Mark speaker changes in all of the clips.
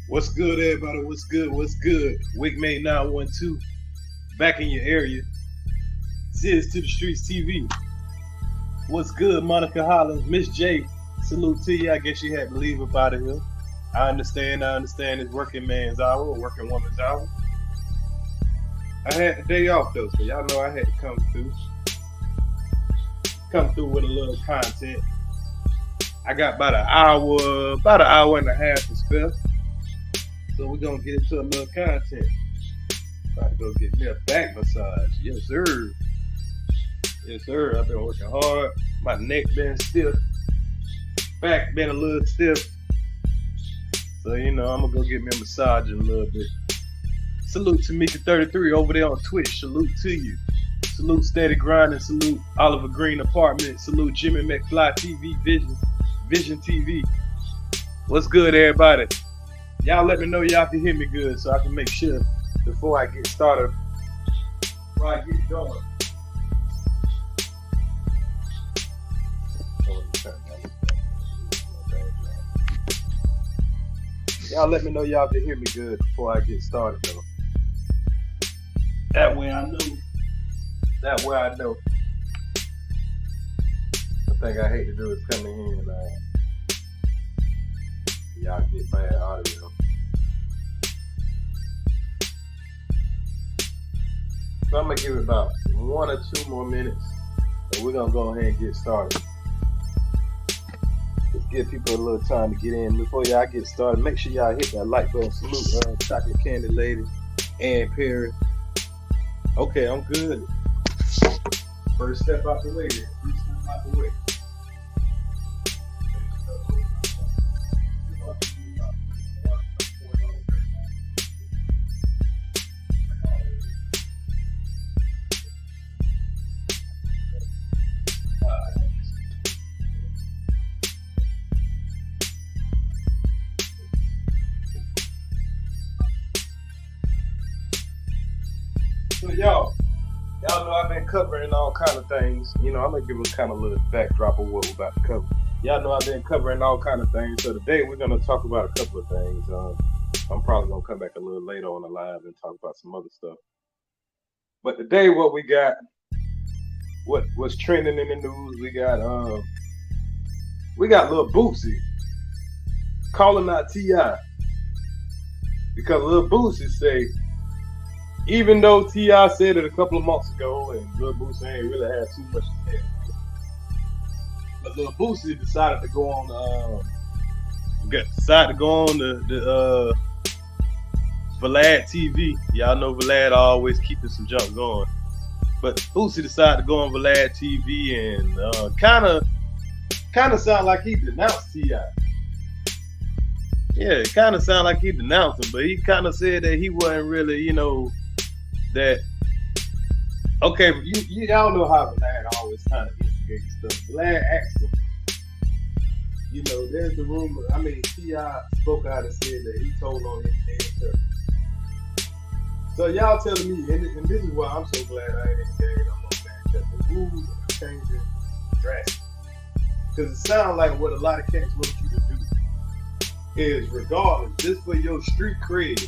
Speaker 1: What's good, everybody? What's good? What's good? Wigmate 912, back in your area. Ziz to the Streets TV. What's good, Monica Hollins? Miss J, salute to you. I guess you had to leave up out of here. I understand. It's working man's hour or working woman's hour. I had the day off though, so y'all know I had to come through with a little content. I got about an hour and a half to spare. So we're gonna get into a little content. About to go get me a back massage. Yes, sir. Yes, sir. I've been working hard. My neck been stiff. Back been a little stiff. So, I'm gonna go get me a massage in a little bit. Salute Tamika33 over there on Twitch. Salute to you. Salute Steady Grinding. Salute Oliver Green Apartment. Salute Jimmy McFly TV Vision TV. What's good, everybody? Y'all let me know y'all can hear me good so I can make sure before I get started, before I get going. Y'all let me know y'all can hear me good before I get started though. That way I know. The thing I hate to do is come in here and y'all get bad audio. So I'm gonna give it about 1 or 2 more minutes and we're gonna go ahead and get started. Just give people a little time to get in. Before y'all get started, make sure y'all hit that like button. Salute Chocolate Candy Lady and Perry. Okay, I'm good. First step out the way then. First step out the way. So y'all know I've been covering all kind of things. I'm gonna give a kind of little backdrop of what we're about to cover. Y'all know I've been covering all kind of things. So today we're gonna talk about a couple of things. I'm probably gonna come back a little later on the live and talk about some other stuff. But today what we got, what's trending in the news, we got Lil Boosie calling out T.I. because Lil Boosie say, even though T.I. said it a couple of months ago and Lil Boosie ain't really had too much to say, but Lil Boosie decided to go on the Vlad TV. Y'all know Vlad always keeping some junk going. But Boosie decided to go on Vlad TV and kind of sound like he denounced T.I. Yeah, it kind of sounded like he denounced him, but he kind of said that he wasn't really, that, okay, y'all know how Vlad always kind of instigates stuff. Vlad asked him, there's the rumor, T.I. spoke out and said that he told on his head. So y'all telling me, and this is why I'm so glad I ain't engaged on that, that the rules are changing drastically. Because it sounds like what a lot of cats want you to do is, regardless, just for your street cred,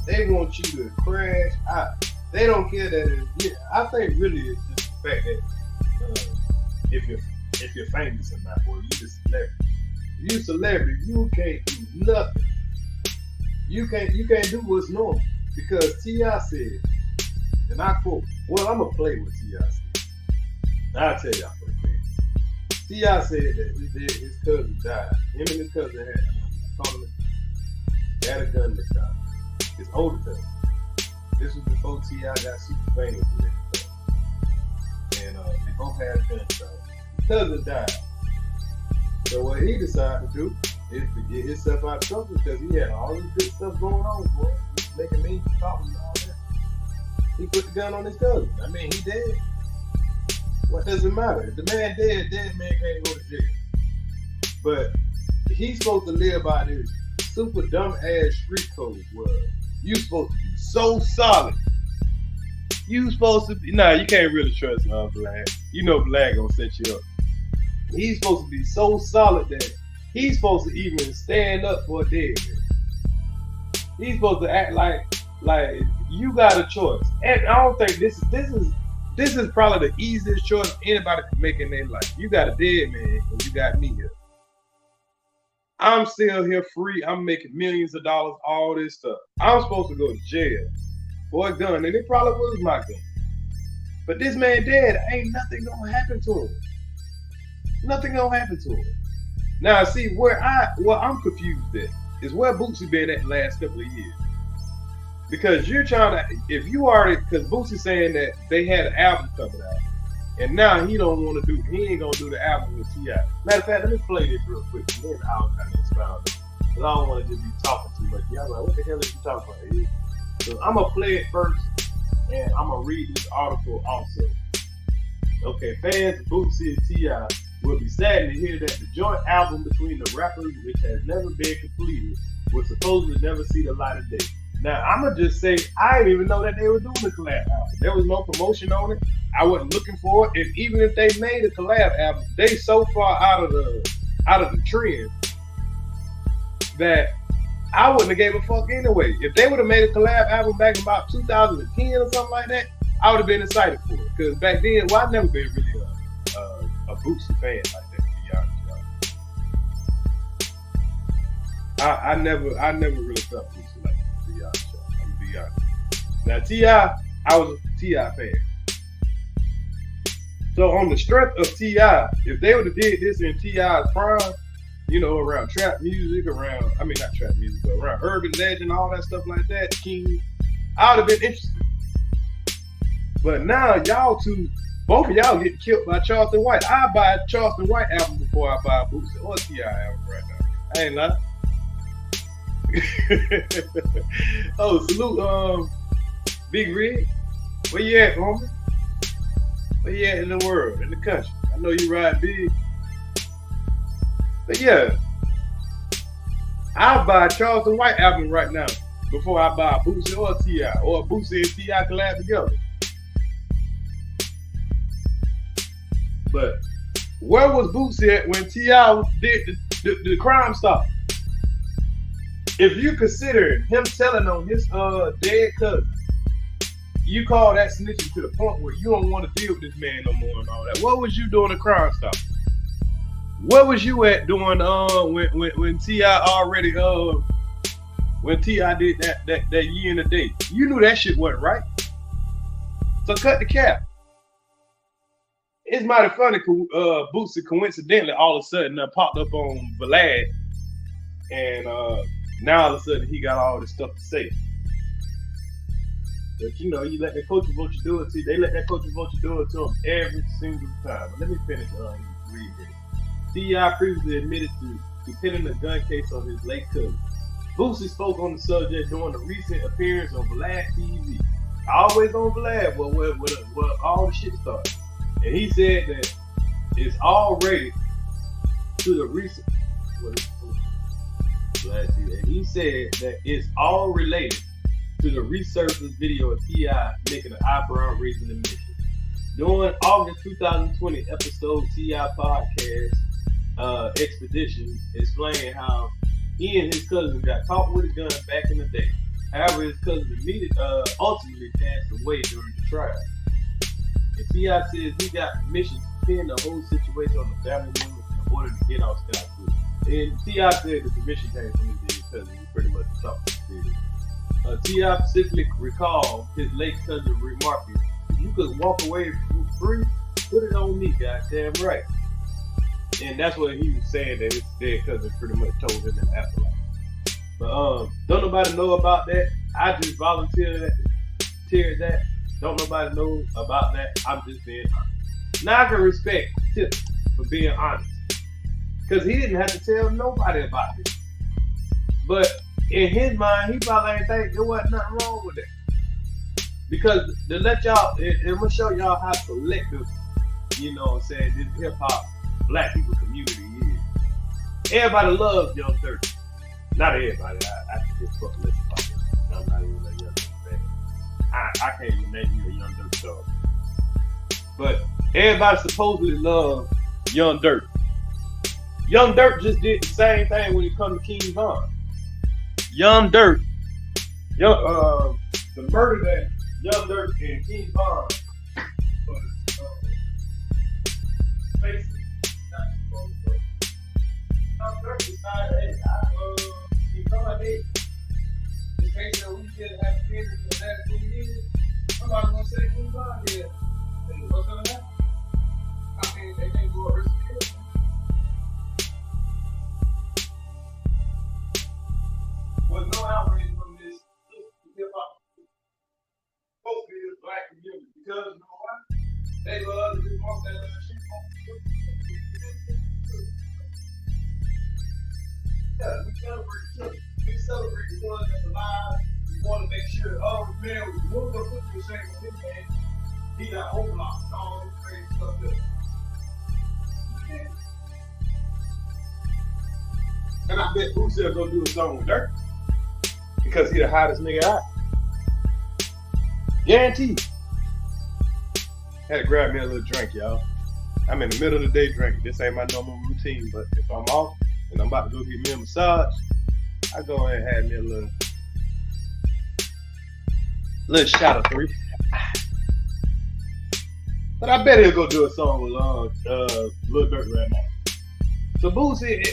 Speaker 1: they want you to crash out. They don't care that I think really it's just the fact that if you're famous or not, or you just celebrity. If you celebrity, you can't do nothing. You can't do what's normal. Because T.I. said, and I quote, well, I'm gonna play what T.I. said. I'll tell y'all for the thing. T.I. said that his cousin died. Him and his cousin had a gun this time. His older cousin. This was before T.I. got super famous and everything. And they both had a gun shot. His cousin died. So what he decided to do is to get himself out of trouble because he had all this good stuff going on, boy. He was making memes, talking and all that. He put the gun on his cousin. He dead. What does it matter? If the man dead man can't go to jail. But he's supposed to live by this super dumb ass street code where you supposed to be so solid. You supposed to be, you can't really trust Vlad. Vlad gonna set you up. He's supposed to be so solid that he's supposed to even stand up for a dead man. He's supposed to act like you got a choice. And I don't think this is probably the easiest choice anybody can make in their life. You got a dead man and you got me here. I'm still here free. I'm making millions of dollars, all this stuff. I'm supposed to go to jail for a gun, and it probably was my gun. But this man dead, ain't nothing gonna happen to him. Nothing gonna happen to him. Now, see, where I'm confused at is where Boosie been at the last couple of years. Because you're trying to, if you already, because Boosie's saying that they had an album coming out, and now he ain't gonna do the album with T.I. Matter of fact, let me play this real quick, and then I'll kind of expound it. Because I don't want to just be talking too much. Y'all like, what the hell are you talking about here? So I'm gonna play it first, and I'm gonna read this article also. Okay, fans of Boosie and T.I. will be saddened to hear that the joint album between the rappers, which has never been completed, will supposedly never see the light of day. Now, I'm going to just say, I didn't even know that they were doing a collab album. There was no promotion on it. I wasn't looking for it. And even if they made a collab album, they so far out of the trend that I wouldn't have gave a fuck anyway. If they would have made a collab album back in about 2010 or something like that, I would have been excited for it. Because back then, I've never been really a Boosie fan like that, to be honest, y'all. I never really felt Boosie like that, to be honest, y'all. I'm gonna be honest. Now T.I., I was a T.I. fan. So on the strength of T.I., if they would have did this in T.I.'s prime, you know, around trap music, not trap music, but around urban legend, all that stuff like that, King, I would have been interested. But now y'all two, both of y'all get killed by Charleston White. I buy a Charleston White album before I buy a Boosie or T.I. album right now. I ain't lying. Oh, salute, Big Rig. Where you at, homie? Where you at in the world, in the country? I know you ride big. But yeah, I'll buy a Charleston White album right now before I buy a Boosie or a T.I. or a Boosie and T.I. collab together. But where was Boosie at when T.I. did the Crime Stop? If you consider him telling on his dead cousin, you call that snitching to the point where you don't want to deal with this man no more and all that. What was you doing a Crime Stop? What was you at doing when T.I. already when T.I. did that year and a day? You knew that shit wasn't right. So cut the cap. It's mighty funny, Boosie coincidentally all of a sudden popped up on Vlad, and now all of a sudden he got all this stuff to say. But you know, you let that coach vote you do it to. They let that coach vote you do it to him every single time. But let me finish reading it. T.I. previously admitted to pinning a gun case on his late cousin. Boosie spoke on the subject during a recent appearance on Vlad TV. Always on Vlad, where all the shit started. And he said that it's all related to the recent. And he said that it's all related to the resurfaced video of T.I. making an eyebrow-raising admission. During August 2020 episode T.I. podcast expedition, explaining how he and his cousin got caught with a gun back in the day. However, his cousin ultimately passed away during the trial. And T.I. says he got permission to pin the whole situation on the family members in order to get off scot-free. And T.I. said the permission came from his cousin. He pretty much talked to the T.I. specifically recalled his late cousin remarking, "If you could walk away free, put it on me, goddamn right." And that's what he was saying, that his dead cousin pretty much told him in the afterlife. But don't nobody know about that. I just volunteered that. Don't nobody know about that. I'm just being honest. Now I can respect Tip for being honest, because he didn't have to tell nobody about this. But in his mind, he probably ain't think there wasn't nothing wrong with it. Because to let y'all, I'm gonna show y'all how selective, you know what I'm saying, this hip hop black people community is. Everybody loves Young Dirty. Not everybody. I can just fucking listen about it. I'm not even a Young Dirty fan. I can't even name you a Young Dirty song. But everybody supposedly loves Young Dirt. Young Dirt just did the same thing when it comes to King Von. Young Dirt The murder that Young Dirt and King Von was facing. Young Dirt decided, hey, King Von did. The case that we did have been for the last 2 years, somebody's gonna say King Von did. What's gonna happen? I mean, they can't go arrest the was no outrage from this hip hop. Supposed to be the black community because you know what? They love to just want that other shit. Yeah, we celebrate the killer. We celebrate the one that's alive. We want to make sure, oh man, we're gonna put you in shame with him, man. He got overlocked and all this crazy stuff there. And I bet Boosie will go do a song with Dirt. Because he the hottest nigga out. Guaranteed. Had to grab me a little drink, y'all. I'm in the middle of the day drinking. This ain't my normal routine, but if I'm off and I'm about to go get me a massage, I go ahead and have me a little shot of 3. But I bet he'll go do a song with Lil Dirt right now. So Boosie,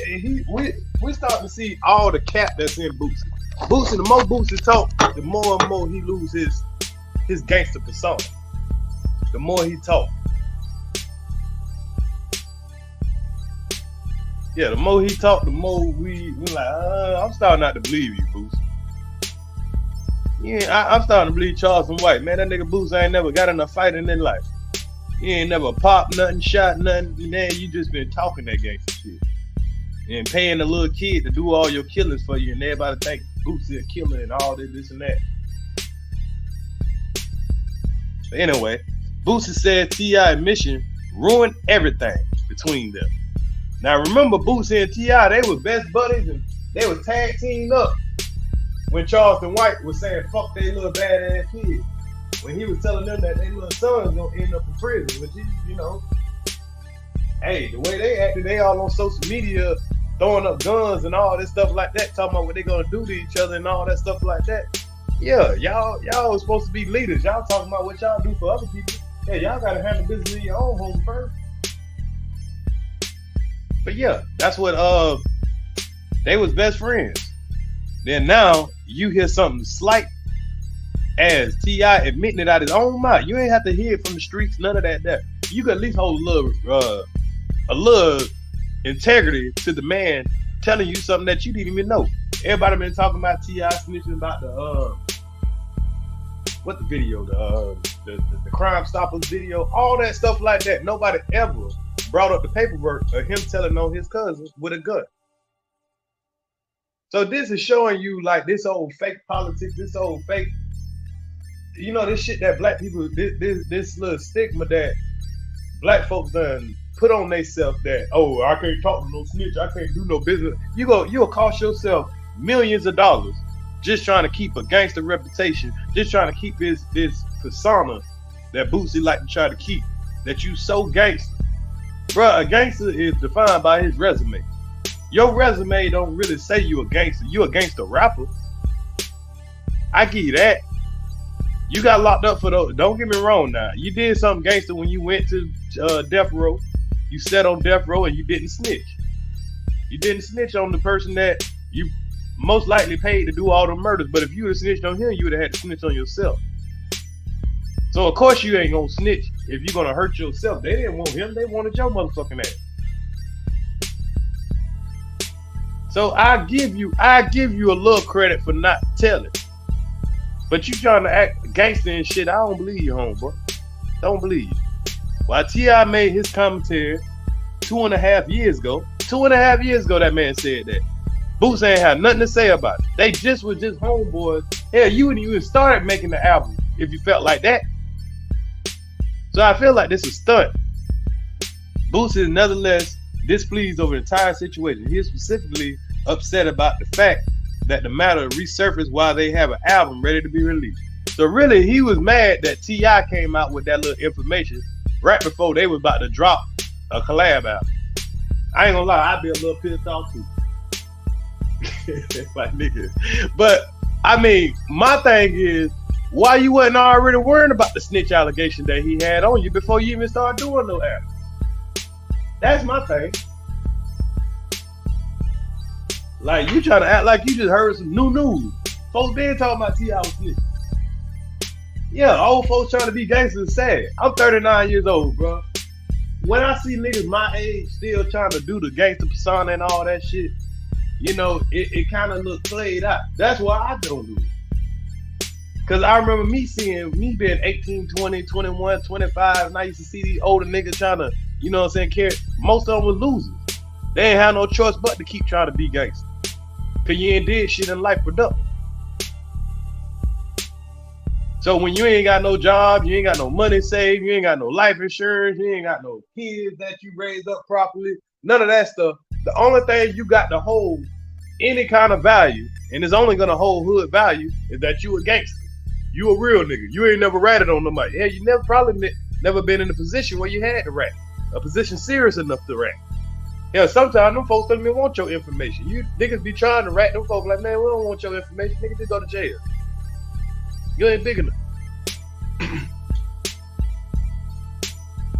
Speaker 1: we starting to see all the cap that's in Boosie. Boosie, the more Boosie talk, the more and more he loses his gangster persona. The more he talk. Yeah, the more he talk, the more we like, I'm starting not to believe you, Boosie. Yeah, I'm starting to believe Charleston White. Man, that nigga Boosie ain't never got in a fight in his life. He ain't never popped nothing, shot nothing. Man, you just been talking that gangster shit. And paying the little kid to do all your killings for you, and everybody think Boosie a killer and all this and that. But anyway, Boosie said T.I. admission ruined everything between them. Now remember, Boosie and T.I., they were best buddies and they were tag teamed up when Charleston White was saying fuck they little badass kids. When he was telling them that their little son's gonna end up in prison, which is, you know, hey, the way they acted, they all on social media throwing up guns and all this stuff like that, talking about what they gonna do to each other and all that stuff like that. Yeah, y'all was supposed to be leaders. Y'all talking about what y'all do for other people. Yeah, y'all gotta handle business in your own home first. But yeah, that's what they was best friends. Then now you hear something slight as T.I. admitting it out his own mouth. You ain't have to hear it from the streets, none of that. You could at least hold a little integrity to the man telling you something that you didn't even know. Everybody been talking about T.I. snitching about the what the video, the Crime Stoppers video, all that stuff like that. Nobody ever brought up the paperwork of him telling on his cousin with a gun. So this is showing you like this old fake politics, this old fake, you know, this shit that black people, this little stigma that black folks done put on themselves that, oh, I can't talk to no snitch, I can't do no business. You'll cost yourself millions of dollars just trying to keep a gangster reputation, just trying to keep this persona that Boosie like to try to keep, that you so gangster. Bruh, a gangster is defined by his resume. Your resume don't really say you a gangster. You a gangster rapper. I give you that. You got locked up for those. Don't get me wrong now. You did something gangster when you went to death row. You sat on death row and you didn't snitch. You didn't snitch on the person that you most likely paid to do all the murders. But if you would have snitched on him, you would have had to snitch on yourself. So of course you ain't gonna snitch if you're gonna hurt yourself. They didn't want him. They wanted your motherfucking ass. So I give you a little credit for not telling. But you trying to act gangster and shit, I don't believe you, homeboy. Don't believe you. While T.I. made his commentary 2.5 years ago, that man said that. Boosie ain't had nothing to say about it. They just was just homeboys. Hell, you wouldn't even started making the album if you felt like that. So I feel like this is a stunt. Boosie is nevertheless displeased over the entire situation. He is specifically upset about the fact that the matter resurfaced while they have an album ready to be released. So really, he was mad that T.I. came out with that little information right before they was about to drop a collab album. I ain't gonna lie, I'd be a little pissed off too. Like nigga. But I mean, my thing is, why you wasn't already worrying about the snitch allegation that he had on you before you even started doing no act? That's my thing. Like, you trying to act like you just heard some new news. Folks been talking about T.I. was snitching. Yeah, old folks trying to be gangsters is sad. I'm 39 years old, bro. When I see niggas my age still trying to do the gangster persona and all that shit, you know, it kind of look played out. That's why I don't do it. Because I remember me being 18, 20, 21, 25, and I used to see these older niggas trying to, you know what I'm saying, carry. Most of them was losers. They ain't have no choice but to keep trying to be gangster. Because you ain't did shit in life productive. So when you ain't got no job, you ain't got no money saved, you ain't got no life insurance, you ain't got no kids that you raised up properly, none of that stuff. The only thing you got to hold any kind of value, and it's only gonna hold hood value, is that you a gangster. You a real nigga. You ain't never ratted on nobody. Hell, you never been in a position where you had to rat. A position serious enough to rat. Hell, sometimes them folks don't even want your information. You niggas be trying to rat them folks like, man, we don't want your information. Nigga, just go to jail. You ain't big enough.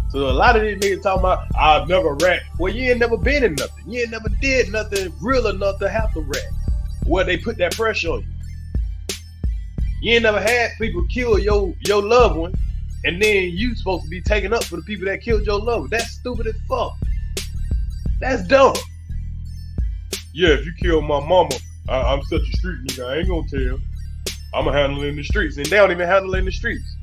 Speaker 1: So a lot of these niggas talking about, I've never rat. Well, you ain't never been in nothing. You ain't never did nothing real enough to have to rat. Where they put that pressure on you. You ain't never had people kill your loved one, and then you supposed to be taking up for the people that killed your loved one. That's stupid as fuck. That's dumb. Yeah, if you kill my mama, I'm such a street nigga, I ain't gonna tell. I'ma handle it in the streets. And they don't even handle it in the streets.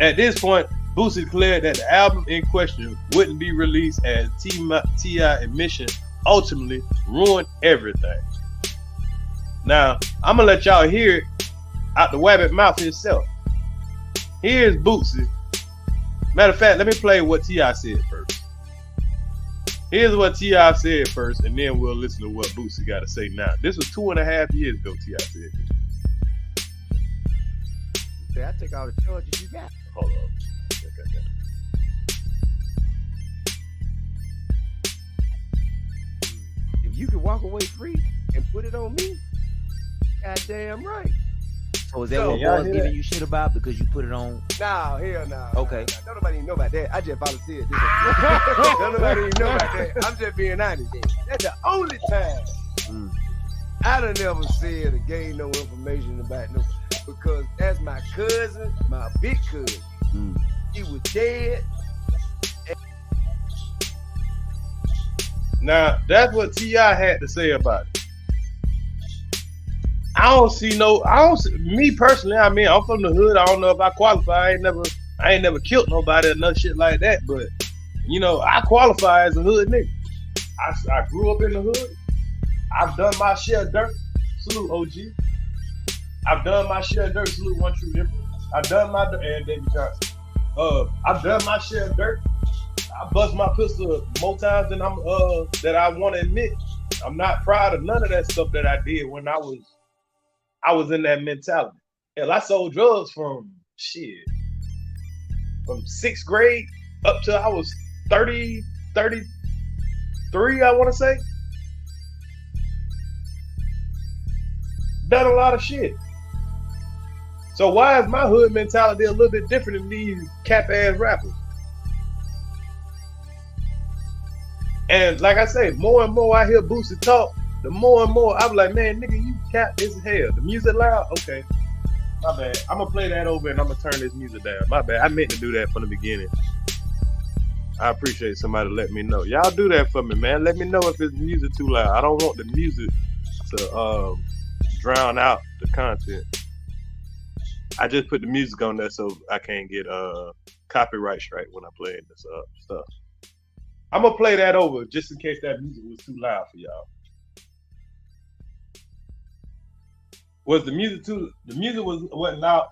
Speaker 1: At this point, Boosie declared that the album in question wouldn't be released as T.I. admission ultimately ruined everything. Now, I'm gonna let y'all hear it out the wabbit mouth himself. Here's Boosie. Matter of fact, let me play what T.I. said first. Here's what T.I. said first, and then we'll listen to what Boosie got to say now. This was 2.5 years ago, T.I. said this.
Speaker 2: Say, I take all the charges you got.
Speaker 1: Hold on.
Speaker 2: If you can walk away free and put it on me, goddamn right.
Speaker 3: So is that what was giving you shit about because you put it on?
Speaker 2: Nah, hell nah.
Speaker 3: Okay.
Speaker 2: Nah. Don't nobody even know about that. I just volunteered. Don't nobody even know about that. I'm just being honest. That's the only time I done never said or gave no information about nobody. Because that's my cousin, my big cousin. He was dead.
Speaker 1: Now, that's what T.I. had to say about it. Me personally, I mean, I'm from the hood. I don't know if I qualify. I ain't never killed nobody or no shit like that. But, you know, I qualify as a hood nigga. I grew up in the hood. I've done my share of dirt. Salute OG. I've done my share of dirt. Salute One True Emperor. I've done my and David Johnson. I've done my share of dirt. I bust my pistol more times than that I want to admit. I'm not proud of none of that stuff that I did when I was in that mentality. Hell, I sold drugs from 6th grade up till I was 30, 33, I want to say. Done a lot of shit. So why is my hood mentality a little bit different than these cap-ass rappers? And like I say, more and more I hear Boosie talk, the more and more I'm like, man, nigga, you cap as hell. The music loud? Okay. My bad. I'm gonna play that over and I'm gonna turn this music down. My bad. I meant to do that from the beginning. I appreciate somebody letting me know. Y'all do that for me, man. Let me know if this music too loud. I don't want the music to drown out the content. I just put the music on there so I can't get copyright strike when I play this stuff. I'm gonna play that over just in case that music was too loud for y'all. Was the music too? The music wasn't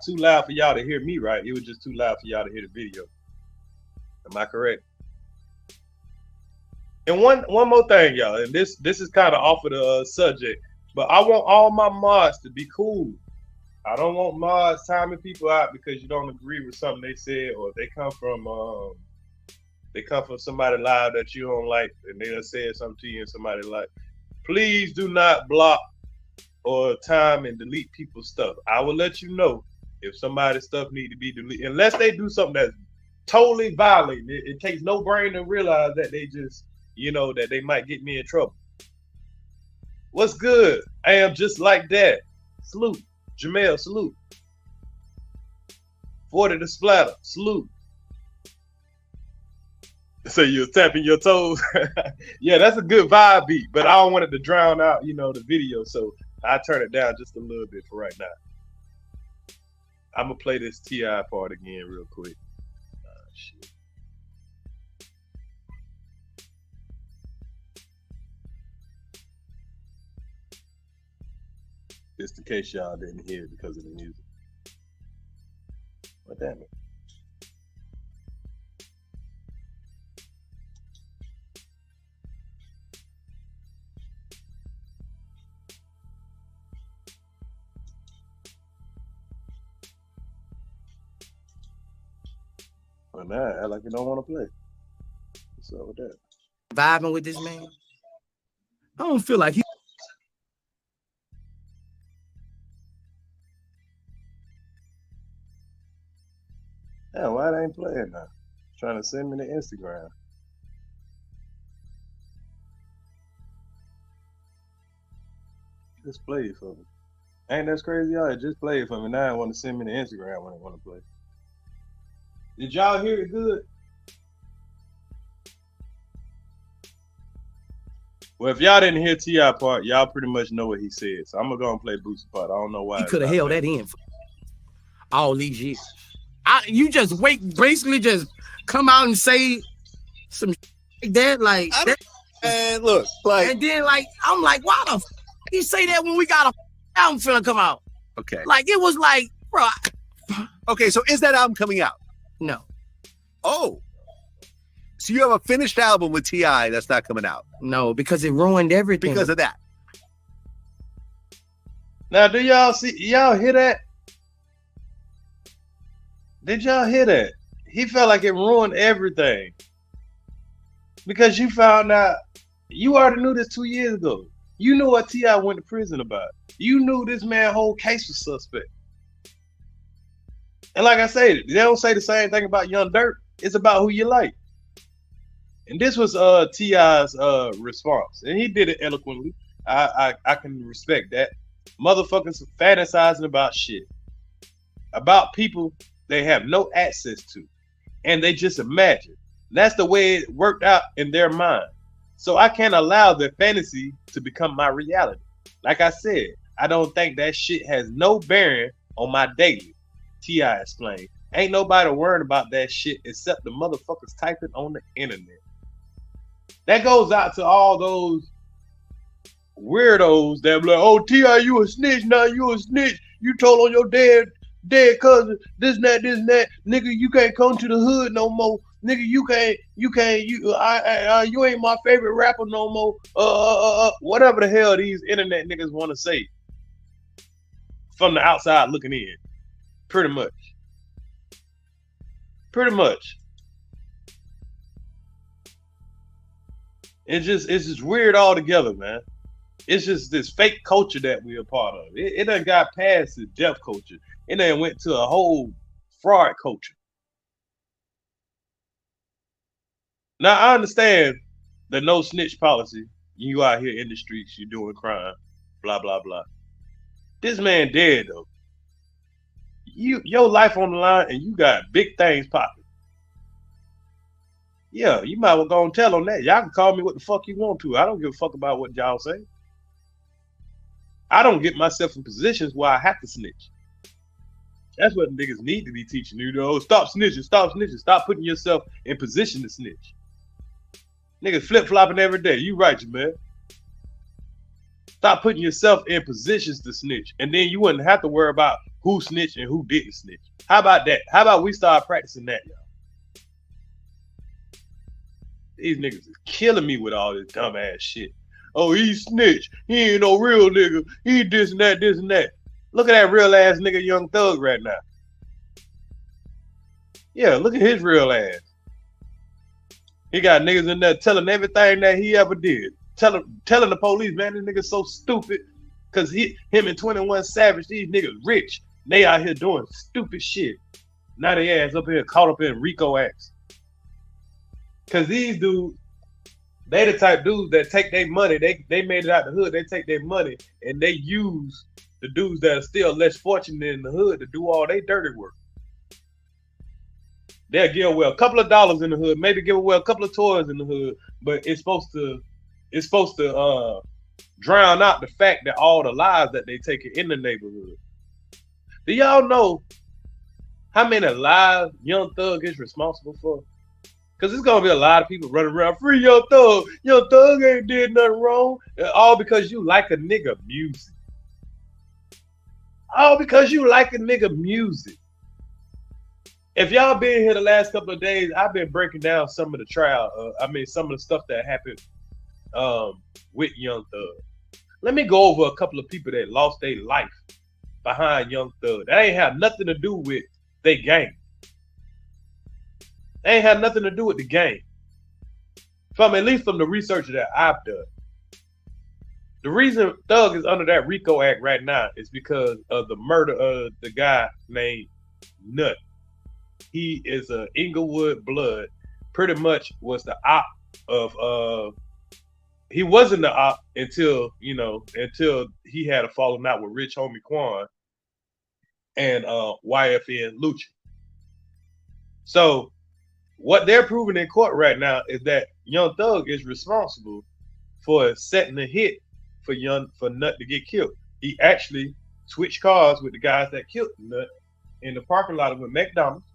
Speaker 1: too loud for y'all to hear me, right? It was just too loud for y'all to hear the video. Am I correct? And one more thing, y'all, and this is kind of off of the subject, but I want all my mods to be cool. I don't want mods timing people out because you don't agree with something they said, or they come from somebody live that you don't like, and they done said something to you and somebody like. Please do not block or time and delete people's stuff. I will let you know if somebody's stuff need to be deleted, unless they do something that's totally violent. It takes no brain to realize that they just, that they might get me in trouble. What's good? I am just like that. Salute. Jamel, salute. 40 the splatter, salute. So you're tapping your toes. Yeah, that's a good vibe beat, but I don't want it to drown out, the video. So I turn it down just a little bit for right now. I'm gonna play this T.I. part again real quick. Shit. Just in case y'all didn't hear it because of the music. But damn it. Well, now act like you don't want to play. What's up with that?
Speaker 4: Vibing with this man. I don't feel like he.
Speaker 1: Yeah, why they ain't playing now? Trying to send me the Instagram. Just play it for me. Ain't that crazy, y'all? Just play it for me. Now I want to send me the Instagram when I want to play. Did y'all hear it good? Well, if y'all didn't hear T.I. part, y'all pretty much know what he said. So I'm gonna go and play Boosie part. I don't know why.
Speaker 4: He could have held that in for all these years. You just basically just come out and say some like that, like that.
Speaker 5: And look, like,
Speaker 4: and then I'm like, why the he say that when we got a album finna come out?
Speaker 5: Okay,
Speaker 4: like it was like, bro.
Speaker 5: Okay, so is that album coming out?
Speaker 4: No.
Speaker 5: Oh, so you have a finished album with T.I. that's not coming out?
Speaker 4: No, because it ruined everything.
Speaker 5: Because of that.
Speaker 1: Now, do y'all hear that? Did y'all hear that? He felt like it ruined everything. Because you found out, you already knew this 2 years ago. You knew what T.I. went to prison about. You knew this man's whole case was suspect. And like I said, they don't say the same thing about Young Dirt. It's about who you like. And this was T.I.'s response. And he did it eloquently. I can respect that. Motherfuckers fantasizing about shit. About people they have no access to. And they just imagine. That's the way it worked out in their mind. So I can't allow their fantasy to become my reality. Like I said, I don't think that shit has no bearing on my daily. T.I. explained. Ain't nobody worrying about that shit except the motherfuckers typing on the internet. That goes out to all those weirdos that be like, oh, T.I., you a snitch, now you a snitch. You told on your dead cousin, this and that. Nigga, you can't come to the hood no more. Nigga, you ain't my favorite rapper no more. Whatever the hell these internet niggas want to say. From the outside looking in. Pretty much. It's just weird altogether, man. It's just this fake culture that we're a part of. It done got past the deaf culture. It done went to a whole fraud culture. Now, I understand the no snitch policy. You out here in the streets, you doing crime, blah, blah, blah. This man dead, though. Your life on the line, and you got big things popping. Yeah, you might well go and tell on that. Y'all can call me what the fuck you want to. I don't give a fuck about what y'all say. I don't get myself in positions where I have to snitch. That's what niggas need to be teaching you. Stop snitching, stop putting yourself in position to snitch. Niggas flip-flopping every day. You right, man. Stop putting yourself in positions to snitch. And then you wouldn't have to worry about who snitched and who didn't snitch. How about that? How about we start practicing that, y'all? These niggas is killing me with all this dumbass shit. Oh, he snitched. He ain't no real nigga. He this and that. Look at that real ass nigga Young Thug right now. Yeah, look at his real ass. He got niggas in there telling everything that he ever did. Telling the police, man, this nigga's so stupid. Cause him and 21 Savage, these niggas rich. They out here doing stupid shit. Now they ass up here caught up in RICO acts. Cause these dudes, they the type dudes that take their money. They made it out the hood. They take their money and they use the dudes that are still less fortunate in the hood to do all their dirty work. They'll give away a couple of dollars in the hood, maybe give away a couple of toys in the hood, but it's supposed to drown out the fact that all the lives that they take in the neighborhood. Do y'all know how many lives Young Thug is responsible for? Because there's gonna be a lot of people running around, free Young Thug. Young Thug ain't did nothing wrong. All because you like a nigga music. All because you like a nigga music. If y'all been here the last couple of days, I've been breaking down some of the trial. Some of the stuff that happened with Young Thug. Let me go over a couple of people that lost their life behind Young Thug. That ain't have nothing to do with their gang. They ain't have nothing to do with the game. At least from the research that I've done. The reason Thug is under that RICO Act right now is because of the murder of the guy named Nut. He is a Inglewood blood. Pretty much was the op of he wasn't the op until he had a falling out with Rich Homie Quan and YFN Lucci. So what they're proving in court right now is that Young Thug is responsible for setting a hit for Nut to get killed. He actually switched cars with the guys that killed Nut in the parking lot of a McDonald's.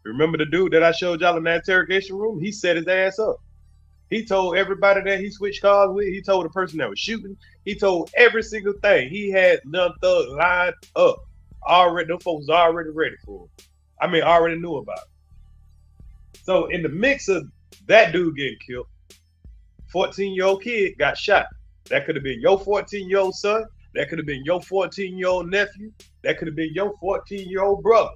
Speaker 1: Remember the dude that I showed y'all in that interrogation room? He set his ass up. He told everybody that he switched cars with. He told the person that was shooting. He told every single thing. He had Young Thug lined up. Already, them folks already ready for him. Already knew about it. So in the mix of that dude getting killed, 14-year-old kid got shot. That could have been your 14-year-old son. That could have been your 14-year-old nephew. That could have been your 14-year-old brother.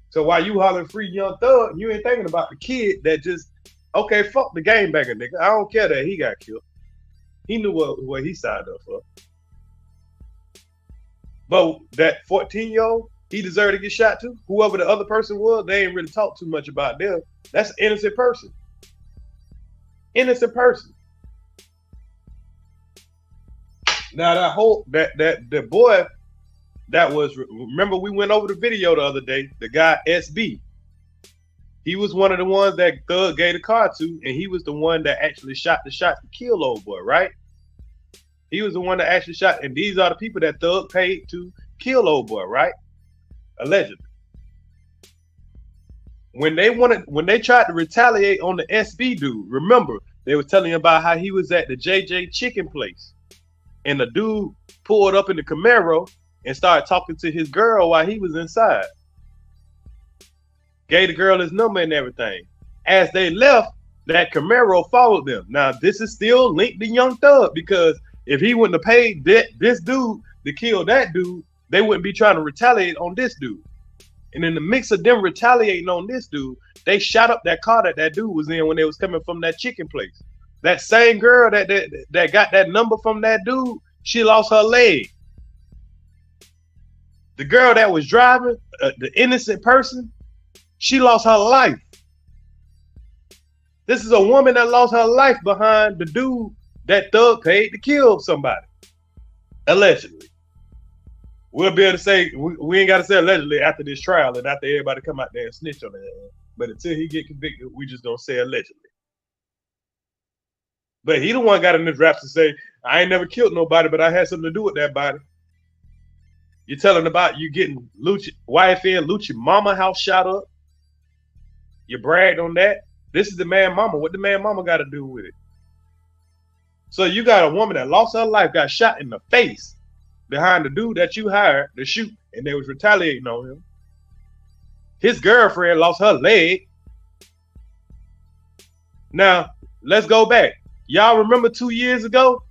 Speaker 1: So while you hollering free Young Thug, you ain't thinking about the kid that just, okay, fuck the game banger nigga. I don't care that he got killed. He knew what he signed up for. But that 14-year-old, he deserved to get shot too. Whoever the other person was, they ain't really talk too much about them. That's an innocent person. Innocent person. Now that boy that was, remember we went over the video the other day, the guy SB. He was one of the ones that Thug gave the car to, and he was the one that actually shot the shot to kill old boy, right? He was the one that actually shot, and these are the people that Thug paid to kill old boy, right? Allegedly. When they tried to retaliate on the SB dude, remember, they were telling him about how he was at the JJ chicken place. And the dude pulled up in the Camaro and started talking to his girl while he was inside. Gave the girl his number and everything. As they left, that Camaro followed them. Now, this is still linked to Young Thug, because if he wouldn't have paid this dude to kill that dude, they wouldn't be trying to retaliate on this dude. And in the mix of them retaliating on this dude, they shot up that car that dude was in when they was coming from that chicken place. That same girl that got that number from that dude, she lost her leg. The girl that was driving, the innocent person, she lost her life. This is a woman that lost her life behind the dude that Thug paid to kill somebody. Allegedly. We'll be able to say, we ain't got to say allegedly after this trial and after everybody come out there and snitch on it. But until he get convicted, we just gonna say allegedly. But he the one got in the raps to say, I ain't never killed nobody, but I had something to do with that body. You're telling about you getting YFN Lucci mama house shot up. You bragged on that. This is the man mama. What the man mama got to do with it? So you got a woman that lost her life, got shot in the face behind the dude that you hired to shoot, and they was retaliating on him. His girlfriend lost her leg. Now, let's go back. Y'all remember 2 years ago?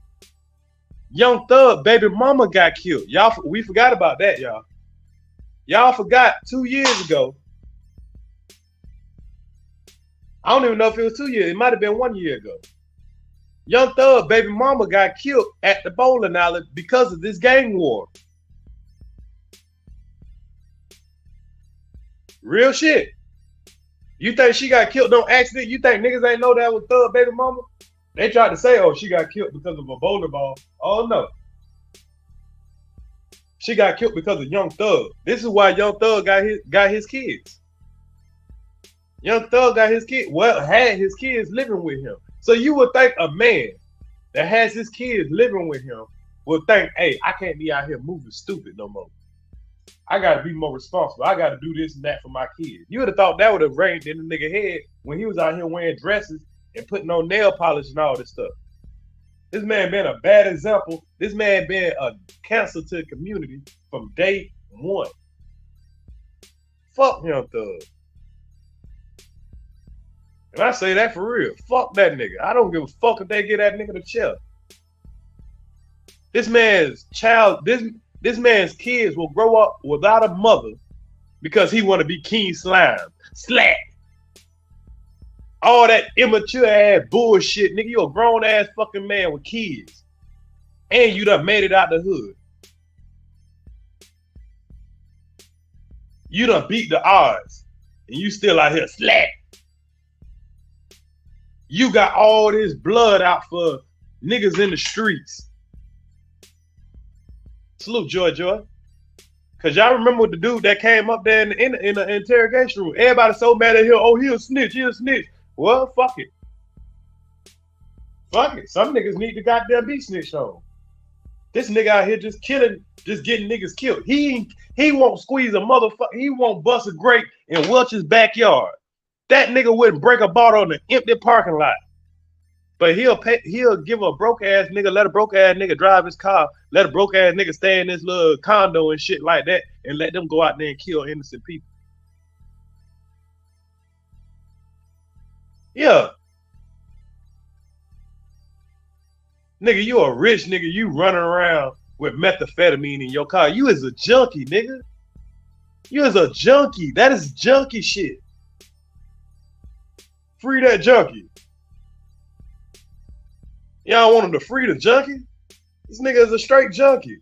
Speaker 1: Young Thug baby mama got killed. We forgot about that, y'all. Y'all forgot 2 years ago. I don't even know if it was 2 years. It might have been 1 year ago. Young Thug baby mama got killed at the bowling alley because of this gang war. Real shit. You think she got killed on accident? You think niggas ain't know that was Thug baby mama? They tried to say, oh, she got killed because of a bowling ball. Oh no. She got killed because of Young Thug. This is why Young Thug got his kids. Young Thug got his kids. Well, had his kids living with him. So you would think a man that has his kids living with him would think, hey, I can't be out here moving stupid no more. I gotta be more responsible. I gotta do this and that for my kids. You would have thought that would have rained in the nigga head when he was out here wearing dresses and putting on nail polish and all this stuff. This man been a bad example. This man been a cancer to the community from day one. Fuck Young Thug. And I say that for real. Fuck that nigga. I don't give a fuck if they get that nigga to chill. This man's child, this man's kids will grow up without a mother because he want to be King Slime. Slack. All that immature ass bullshit, nigga. You a grown ass fucking man with kids. And you done made it out the hood. You done beat the odds. And you still out here slack. You got all this blood out for niggas in the streets. Salute, Joy. Cause y'all remember the dude that came up there in the interrogation room. Everybody so mad at him. Oh, he a snitch. Well, fuck it. Fuck it. Some niggas need to goddamn be snitched on. This nigga out here just killing, just getting niggas killed. He won't squeeze a motherfucker. He won't bust a grape in Welch's backyard. That nigga wouldn't break a bottle on an empty parking lot. But he'll give a broke ass nigga, let a broke ass nigga drive his car, let a broke ass nigga stay in this little condo and shit like that, and let them go out there and kill innocent people. Yeah. Nigga, you a rich nigga, you running around with methamphetamine in your car. You is a junkie, nigga. You is a junkie. That is junkie shit. Free that junkie. Y'all want him to free the junkie? This nigga is a straight junkie.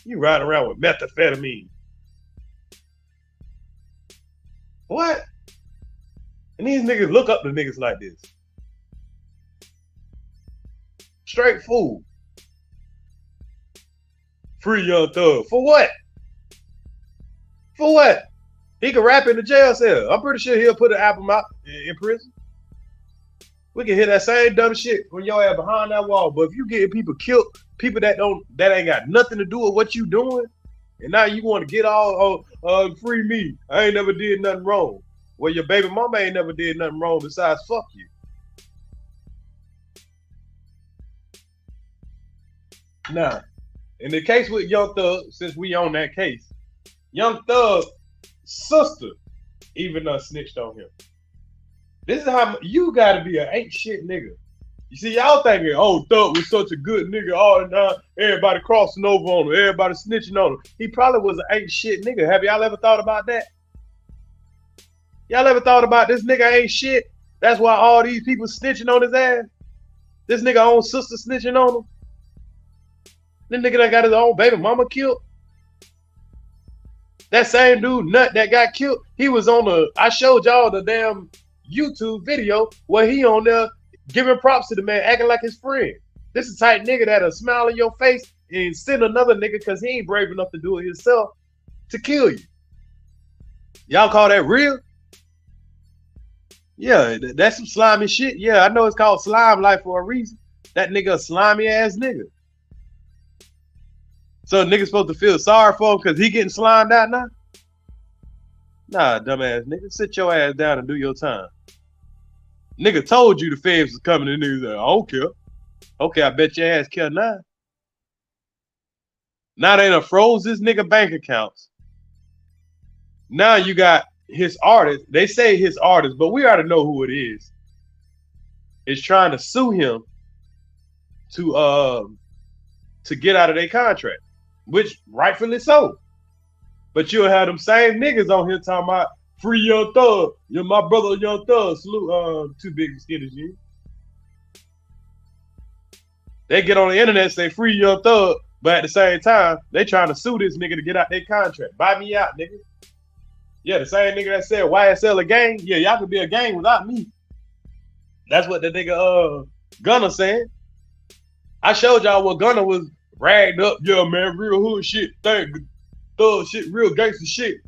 Speaker 1: You riding around with methamphetamine. What? And these niggas look up to niggas like this. Straight fool. Free Young Thug. For what? For what? He can rap in the jail cell. I'm pretty sure he'll put an album out in prison. We can hear that same dumb shit when your ass behind that wall. But if you getting people killed, people that ain't got nothing to do with what you doing, and now you want to get all free me. I ain't never did nothing wrong. Well, your baby mama ain't never did nothing wrong besides fuck you. Now, in the case with Young Thug, since we on that case, Young Thug's sister even snitched on him. This is how you gotta be an ain't shit nigga. You see, y'all thinking, oh, Thug was such a good nigga all the time. Everybody crossing over on him. Everybody snitching on him. He probably was an ain't shit nigga. Have y'all ever thought about that? Y'all ever thought about this nigga ain't shit? That's why all these people snitching on his ass. This nigga own sister snitching on him. This nigga that got his own baby mama killed. That same dude, Nut, that got killed, he was on I showed y'all the damn YouTube video where he on there giving props to the man, acting like his friend. This is the type nigga that'll smile in your face and send another nigga because he ain't brave enough to do it himself to kill you. Y'all call that real? Yeah, that's some slimy shit. Yeah, I know it's called Slime Life for a reason. That nigga a slimy ass nigga. So niggas supposed to feel sorry for him because he getting slimed out now? Nah, dumbass nigga. Sit your ass down and do your time. Nigga told you the feds was coming and niggas like, I don't care. Okay, I bet your ass care now. Now they done froze this nigga bank accounts. Now you got his artist. They say his artist, but we already know who it is. Is trying to sue him to get out of their contract, which rightfully so. But you'll have them same niggas on here talking about free Young Thug. You're my brother, Young Thug. Salute, too big for skinny jeans. They get on the internet and say free Young Thug, but at the same time, they trying to sue this nigga to get out their contract. Buy me out, nigga. Yeah, the same nigga that said YSL a gang. Yeah, y'all could be a gang without me. That's what the nigga Gunna saying. I showed y'all what Gunna was ragged up. Yeah, man, real hood shit, thug shit, real gangster shit.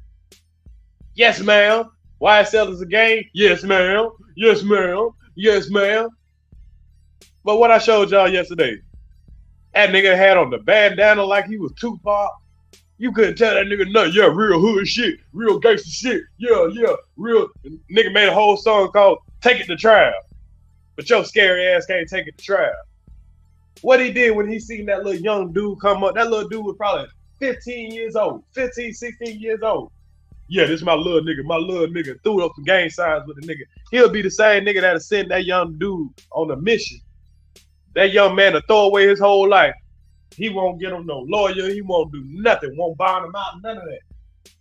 Speaker 1: Yes, ma'am. YSL is a gang. Yes, ma'am. Yes, ma'am. Yes, ma'am. But what I showed y'all yesterday, that nigga had on the bandana like he was Tupac. You couldn't tell that nigga nothing. Yeah, real hood shit, real gangster shit. Yeah, real. Nigga made a whole song called "Take It to Trial," but your scary ass can't take it to trial. What he did when he seen that little young dude come up, that little dude was probably 15 years old, 15, 16 years old. Yeah, this is my little nigga. My little nigga threw up some gang signs with the nigga. He'll be the same nigga that'll send that young dude on a mission. That young man to throw away his whole life. He won't get him no lawyer. He won't do nothing. Won't bond him out. None of that.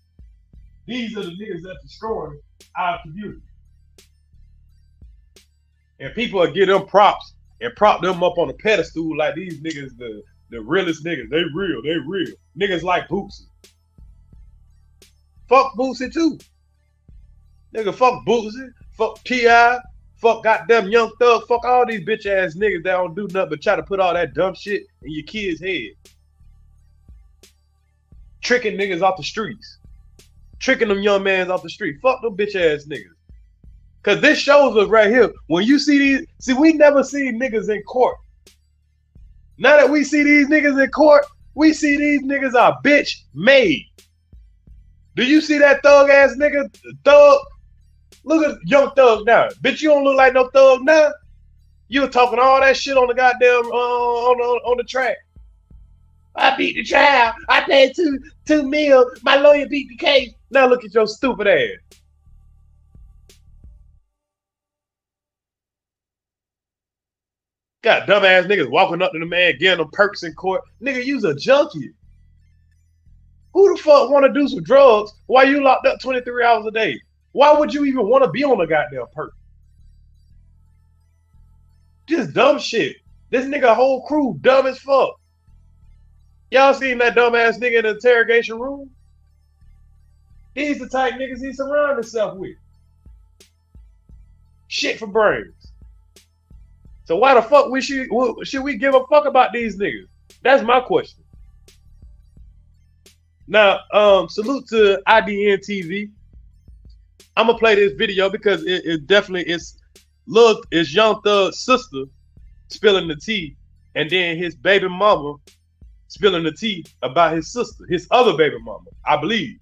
Speaker 1: These are the niggas that's destroying our community. And people will get them props and prop them up on a pedestal like these niggas, the realest niggas. They real. Niggas like Boosie. Fuck Boosie too. Nigga, fuck Boosie. Fuck T.I. Fuck goddamn Young Thug. Fuck all these bitch ass niggas that don't do nothing but try to put all that dumb shit in your kids' head. Tricking niggas off the streets. Tricking them young mans off the street. Fuck them bitch ass niggas. Cause this shows us right here. When you see these, we never see niggas in court. Now that we see these niggas in court, we see these niggas are bitch made. Do you see that thug ass nigga? Thug? Look at Young Thug now. Bitch, you don't look like no thug now. You were talking all that shit on the goddamn on the track. I beat the trial. I paid $2 million. My lawyer beat the case. Now look at your stupid ass. Got dumbass niggas walking up to the man, getting them perks in court. Nigga, you's a junkie. Who the fuck want to do some drugs while you locked up 23 hours a day? Why would you even want to be on a goddamn perk? Just dumb shit. This nigga whole crew dumb as fuck. Y'all seen that dumbass nigga in the interrogation room? These the type niggas he surround himself with. Shit for brains. So why the fuck should we give a fuck about these niggas? That's my question. Now, salute to IDN TV. I'm gonna play this video because it definitely is. Look, it's Young Thug's sister spilling the tea, and then his baby mama spilling the tea about his sister, his other baby mama, I believe.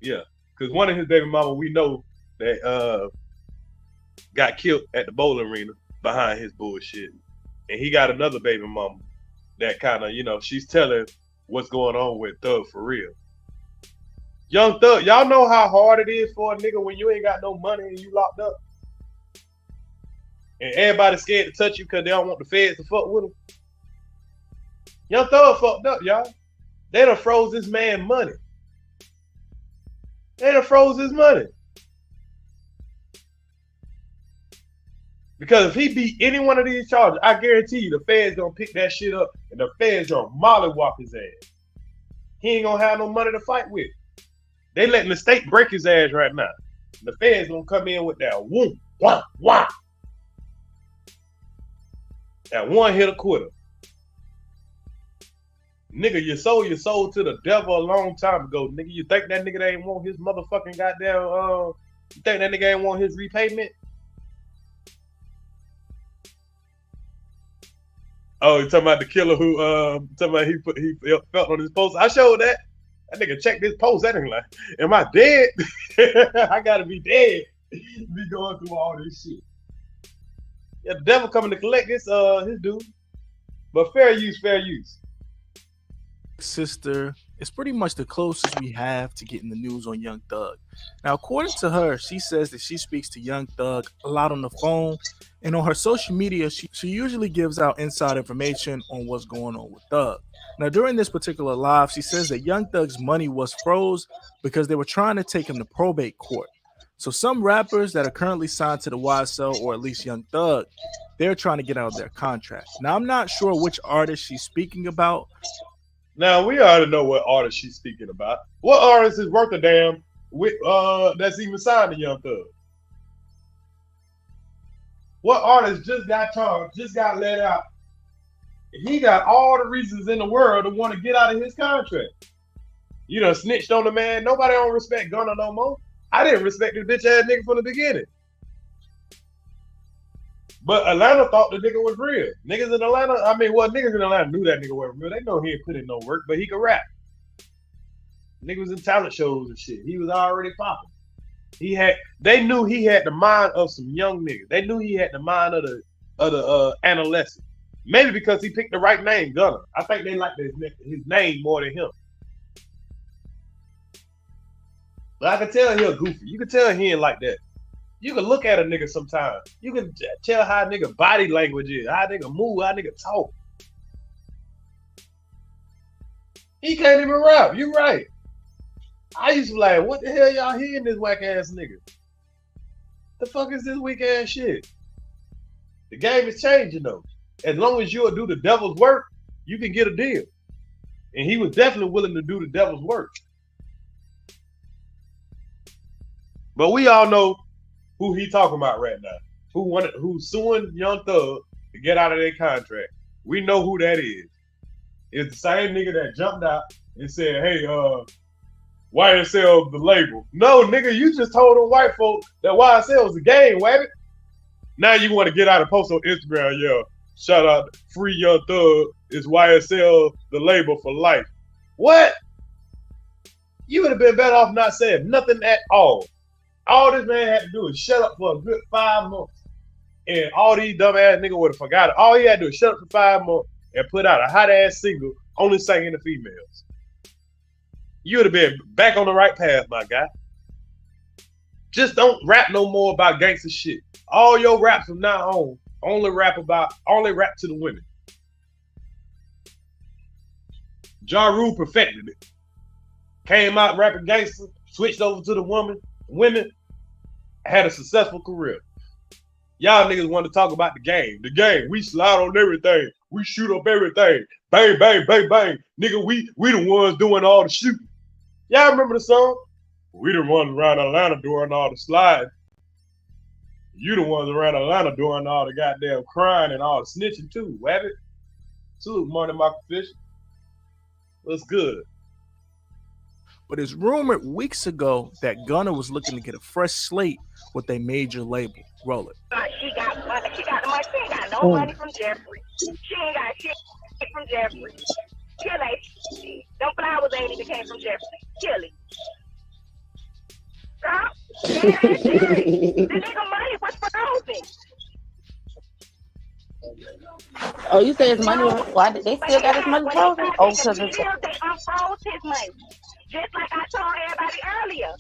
Speaker 1: Yeah, because one of his baby mama we know that got killed at the bowling arena behind his bullshit, and he got another baby mama that kind of, she's telling what's going on with Thug for real. Young Thug, y'all know how hard it is for a nigga when you ain't got no money and you locked up? And everybody's scared to touch you because they don't want the feds to fuck with them. Young Thug fucked up, y'all. They done froze this man money. They done froze his money. Because if he beat any one of these charges, I guarantee you the feds gonna pick that shit up and the feds gonna mollywop his ass. He ain't gonna have no money to fight with. They letting the state break his ass right now. The feds gonna come in with that whoop, wah, wah. That one hit a quitter. Nigga, you sold your soul to the devil a long time ago. Nigga, you think that nigga ain't want his motherfucking goddamn, you think that nigga ain't want his repayment? Oh, you talking about the killer who, talking about he felt on his post. I showed that. That nigga checked this post. That nigga like, am I dead? I gotta be dead. Be going through all this shit. Yeah, the devil coming to collect his dude. But fair use, fair use.
Speaker 6: Sister is pretty much the closest we have to getting the news on Young Thug. Now, according to her, she says that she speaks to Young Thug a lot on the phone, and on her social media, she usually gives out inside information on what's going on with Thug. Now, during this particular live, she says that Young Thug's money was froze because they were trying to take him to probate court. So some rappers that are currently signed to the YSL or at least Young Thug, they're trying to get out of their contract. Now, I'm not sure which artist she's speaking about.
Speaker 1: Now, we already know what artist she's speaking about. What artist is worth a damn with that's even signed to Young Thug? What artist just got charged, just got let out? He got all the reasons in the world to want to get out of his contract. You done snitched on the man. Nobody don't respect Gunna no more. I didn't respect this bitch ass nigga from the beginning. But Atlanta thought the nigga was real. Niggas in Atlanta, niggas in Atlanta knew that nigga wasn't real. They know he ain't put in no work, but he could rap. Nigga was in talent shows and shit. He was already popping. They knew he had the mind of some young niggas. They knew he had the mind of the adolescent. Maybe because he picked the right name, Gunna. I think they liked his name more than him. But I can tell he a goofy. You can tell he ain't like that. You can look at a nigga sometimes. You can tell how a nigga body language is, how a nigga move, how a nigga talk. He can't even rap. You right. I used to be like, what the hell y'all hearing this whack ass nigga? The fuck is this weak ass shit? The game is changing though. As long as you'll do the devil's work, you can get a deal. And he was definitely willing to do the devil's work. But we all know who he talking about right now. Who's suing Young Thug to get out of their contract. We know who that is. It's the same nigga that jumped out and said, hey, YSL the label. No, nigga, you just told them white folk that YSL was a game, wabbit. Now you want to get out and post on Instagram, yeah. Shout out, free Young Thug is YSL the label for life. What? You would have been better off not saying nothing at all. All this man had to do is shut up for a good 5 months. And all these dumbass niggas would have forgot it. All he had to do is shut up for 5 months and put out a hot ass single only singing the females. You would have been back on the right path, my guy. Just don't rap no more about gangster shit. All your raps from now on only rap to the women. Ja Rule perfected it. Came out rapping gangster, switched over to the women, had a successful career. Y'all niggas want to talk about the game. The game, we slide on everything. We shoot up everything. Bang, bang, bang, bang. Nigga, we the ones doing all the shooting. Y'all remember the song? We the ones around Atlanta doing all the sliding. You the ones around Atlanta doing all the goddamn crying and all the snitching too, wabbit. Salute, Money Michael Fisher. What's good?
Speaker 6: But it's rumored weeks ago that Gunna was looking to get a fresh slate with a major label. Roll it.
Speaker 7: She got money. She got the money. She ain't got no money from Jeffrey. She ain't got shit from Jeffrey. Kill it. Them flowers ain't even came from Jeffrey. Kill it. Stop. The nigga money was frozen.
Speaker 8: Oh, you say his money? Why did they still got his money frozen? Oh, because
Speaker 7: they unfroze his money. Just like I told everybody earlier,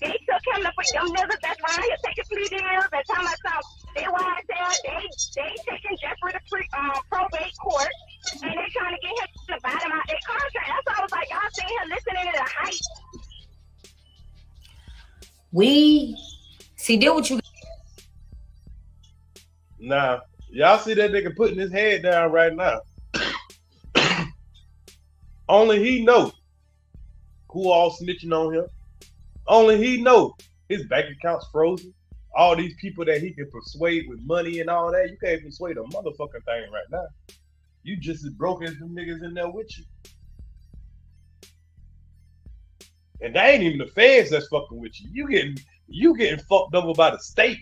Speaker 7: they took him to them niggas that's around here taking plea deals and telling us they taking Jeffrey to probate court and they trying to get him to buy them out their contract. That's why I was like, y'all sitting here listening to the hype.
Speaker 9: We see, did what you.
Speaker 1: Nah, y'all see that nigga putting his head down right now. Only he knows who all snitching on him. Only he knows his bank account's frozen. All these people that he can persuade with money and all that, you can't persuade a motherfucking thing right now. You just as broke as them niggas in there with you. And that ain't even the feds that's fucking with you. You getting fucked over by the state.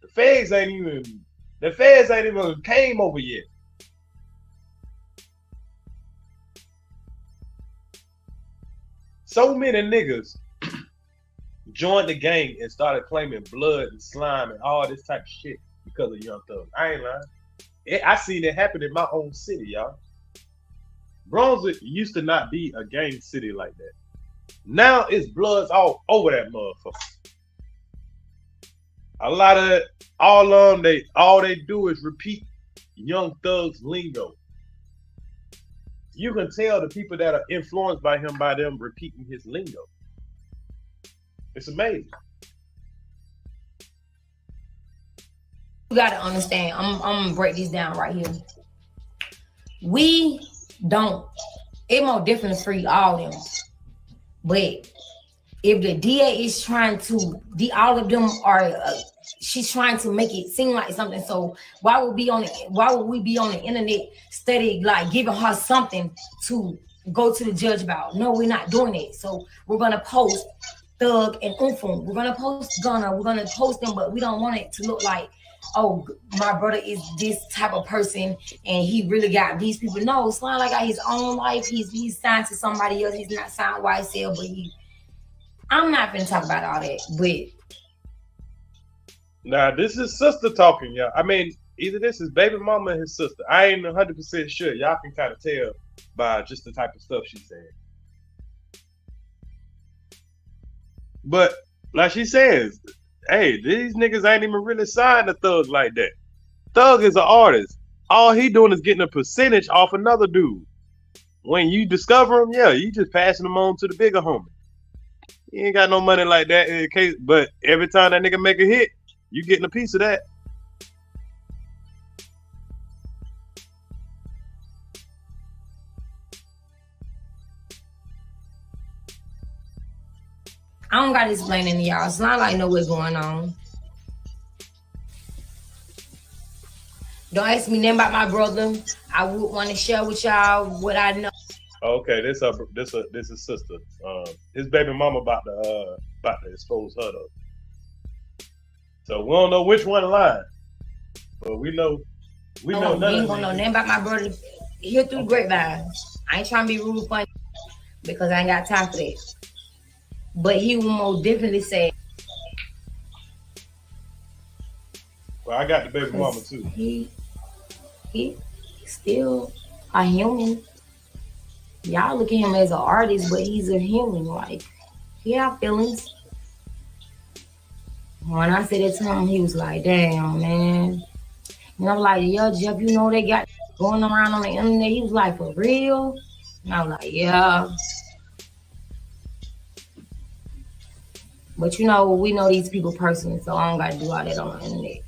Speaker 1: The feds ain't even came over yet. So many niggas joined the gang and started claiming blood and slime and all this type of shit because of Young Thug. I ain't lying. I seen it happen in my own city, y'all. Brunswick used to not be a gang city like that. Now it's bloods all over that motherfucker. A lot of it, all they do is repeat Young Thug's lingo. You can tell the people that are influenced by him by them repeating his lingo. It's amazing.
Speaker 9: You gotta understand. I'm gonna break this down right here. We don't. It more different for all them, but if the DA is trying to, all of them are. She's trying to make it seem like something. So why would we be on the internet studying, like giving her something to go to the judge about? No, we're not doing it. So we're gonna post Thug and Umfum. We're gonna post Gunna. We're gonna post them, but we don't want it to look like, oh, my brother is this type of person and he really got these people. No, Slime like got his own life. He's signed to somebody else. He's not signed YSL, but I'm not gonna talk about all that, but.
Speaker 1: Nah, this is sister talking, y'all. I mean, either this is baby mama and his sister. I ain't 100% sure. Y'all can kind of tell by just the type of stuff she said. But like she says, hey, these niggas ain't even really signed to Thug like that. Thug is an artist. All he doing is getting a percentage off another dude. When you discover him, yeah, you just passing him on to the bigger homie. He ain't got no money like that in case, but every time that nigga make a hit, you getting a piece of that.
Speaker 9: I don't gotta explain it to y'all. It's not like I know what's going on. Don't ask me nothing about my brother. I would want to share with y'all what I know.
Speaker 1: Okay, this is sister. His baby mama about to expose her though. So we don't know which one lying, but we know none.
Speaker 9: We ain't gonna know nothing about my brother. Hear through the grapevine. I ain't trying to be rude funny because I ain't got time for that. But he will most definitely say.
Speaker 1: Well, I got the baby mama too.
Speaker 9: He still a human. Y'all look at him as an artist, but he's a human. Like, he have feelings. When I said it to him, he was like, damn, man. And I'm like, yo, Jeff, you know they got going around on the internet. He was like, for real? And I was like, yeah. But you know, we know these people personally, so I don't got to do all that on the internet.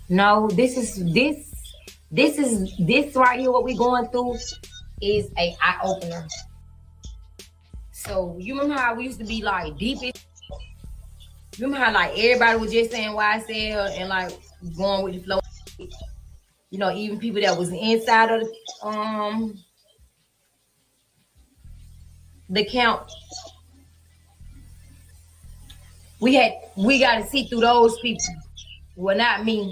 Speaker 9: No, this right here, what we going through is a eye opener. So you remember how we used to be like deepest? You remember how like everybody was just saying YSL and like going with the flow? You know, even people that was inside of the count. We got to see through those people. Well, not me.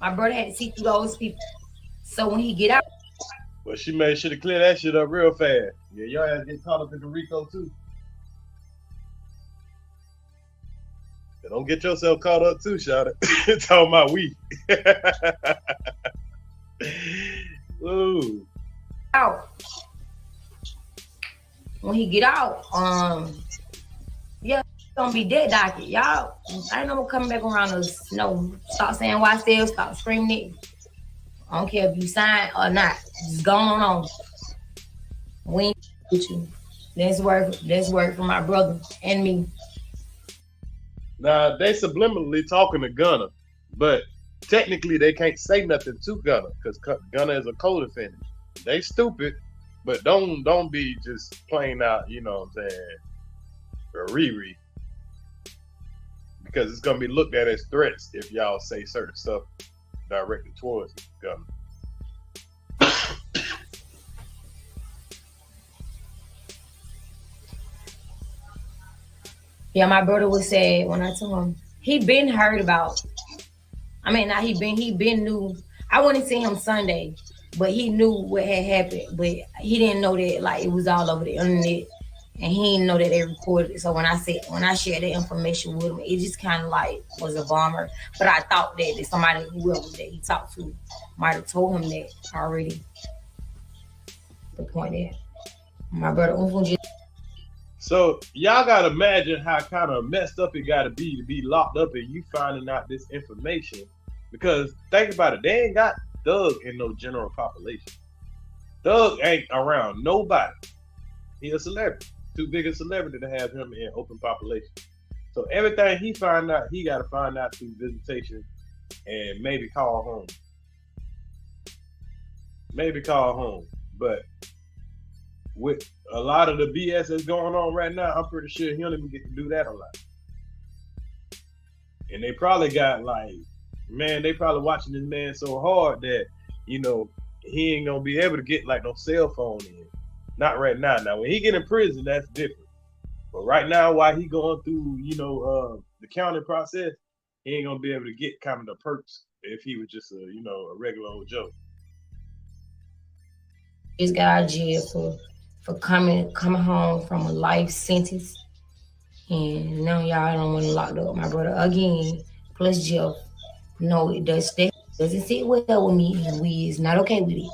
Speaker 9: My brother had to see through those people. So when he get out.
Speaker 1: Well, she made sure to clear that shit up real fast. Yeah, y'all had to get caught up in the RICO too. So don't get yourself caught up too, shout it. Talking about we. Ooh.
Speaker 9: Out. When he get out, yeah, it's gonna be dead docket. Y'all, I ain't no coming back around us. No, stop saying YSL, stop screaming it. I don't care if you sign or not. Just go on. We ain't with you. Let's work for my brother and me.
Speaker 1: Now, they subliminally talking to Gunna, but technically they can't say nothing to Gunna because Gunna is a co-defendant. They stupid, but don't be just playing out, you know what I'm saying, for Riri. Because it's going to be looked at as threats if y'all say certain stuff directed towards Gunna.
Speaker 9: Yeah, my brother was sad when I told him he been heard about. I mean, not he been knew. I wouldn't see him Sunday, but he knew what had happened. But he didn't know that like it was all over the internet, and he didn't know that they recorded it. So when I shared that information with him, it just kind of like was a bummer. But I thought that somebody, whoever that he talked to, might have told him that already. The point is, my brother just.
Speaker 1: So y'all gotta imagine how kind of messed up it gotta be to be locked up and you finding out this information. Because think about it, they ain't got Thug in no general population. Thug ain't around nobody. He a celebrity. too big a celebrity to have him in open population. So everything he find out, he got to find out through visitation and maybe call home. Maybe call home. But with a lot of the BS that's going on right now, I'm pretty sure he don't even get to do that a lot. And they probably got like, man, they probably watching this man so hard that, you know, he ain't gonna be able to get like no cell phone in. Not right now. Now, when he get in prison, that's different. But right now, while he going through, you know, the counting process, he ain't gonna be able to get kind of the perks if he was just a, you know, a regular old Joe.
Speaker 9: Just got out of jail for coming home from a life sentence, and now y'all don't want to lock up my brother again. Plus Jeff, no, it doesn't sit well with me, and we is not okay with it,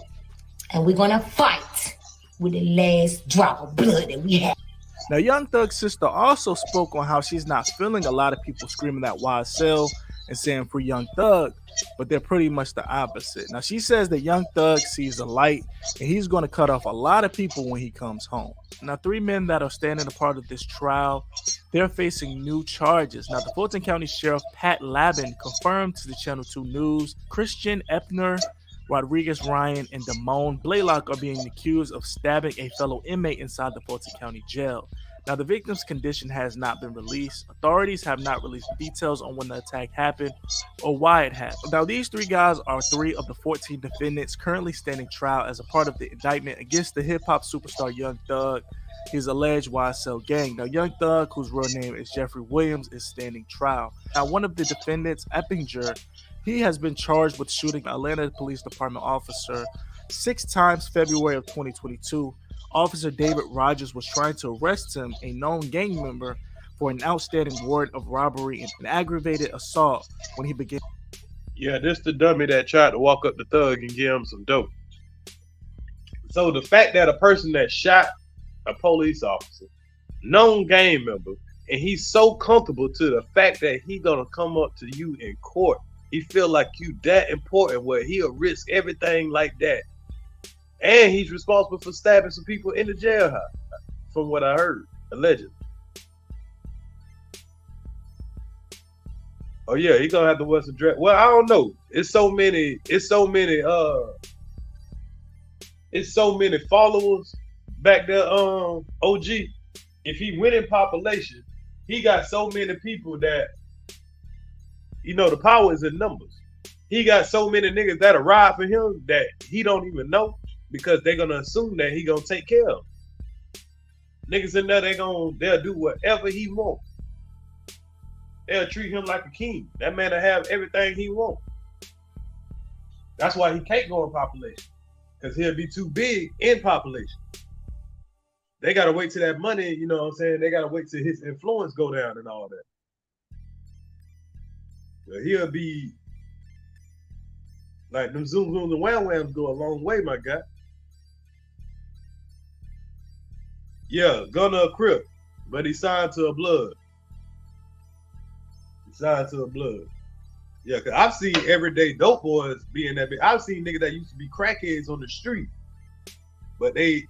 Speaker 9: and we're gonna fight with the last drop of blood that we have.
Speaker 6: Now, Young Thug's sister also spoke on how she's not feeling a lot of people screaming at YSL and saying free Young Thug, but they're pretty much the opposite. Now, she says that Young Thug sees the light and he's going to cut off a lot of people when he comes home. Now, 3 men that are standing a part of this trial, they're facing new charges. Now, the Fulton County Sheriff Pat Labin confirmed to the Channel 2 News Christian Epner, Rodriguez Ryan, and Damone Blaylock are being accused of stabbing a fellow inmate inside the Fulton County Jail. Now, the victim's condition has not been released. Authorities have not released details on when the attack happened or why it happened. Now, these 3 guys are 3 of the 14 defendants currently standing trial as a part of the indictment against the hip-hop superstar Young Thug, his alleged YSL gang. Now, Young Thug, whose real name is Jeffrey Williams, is standing trial. Now, one of the defendants, Eppinger, he has been charged with shooting an Atlanta Police Department officer 6 times February of 2022. Officer David Rogers was trying to arrest him, a known gang member, for an outstanding warrant of robbery and an aggravated assault when he began.
Speaker 1: Yeah, this the dummy that tried to walk up the Thug and give him some dope. So the fact that a person that shot a police officer, known gang member, and he's so comfortable to the fact that he gonna come up to you in court, he feel like you that important where he'll risk everything like that. And he's responsible for stabbing some people in the jailhouse, from what I heard, allegedly. Oh yeah, he's gonna have to wear some dress. Well, I don't know. It's so many followers back there, OG. If he went in population, he got so many people that, you know, the power is in numbers. He got so many niggas that'll ride for him that he don't even know, because they're gonna assume that he gonna take care of them. Niggas in there, they'll do whatever he want. They'll treat him like a king. That man will have everything he want. That's why he can't go in population, because he'll be too big in population. They gotta wait till that money, you know what I'm saying? They gotta wait till his influence go down and all that. But he'll be like them zoom zooms and wham whams go a long way, my guy. Yeah, Gunner a Crip, but he signed to a Blood. He signed to a Blood. Yeah, cause I've seen everyday dope boys being that big. I've seen niggas that used to be crackheads on the street, but they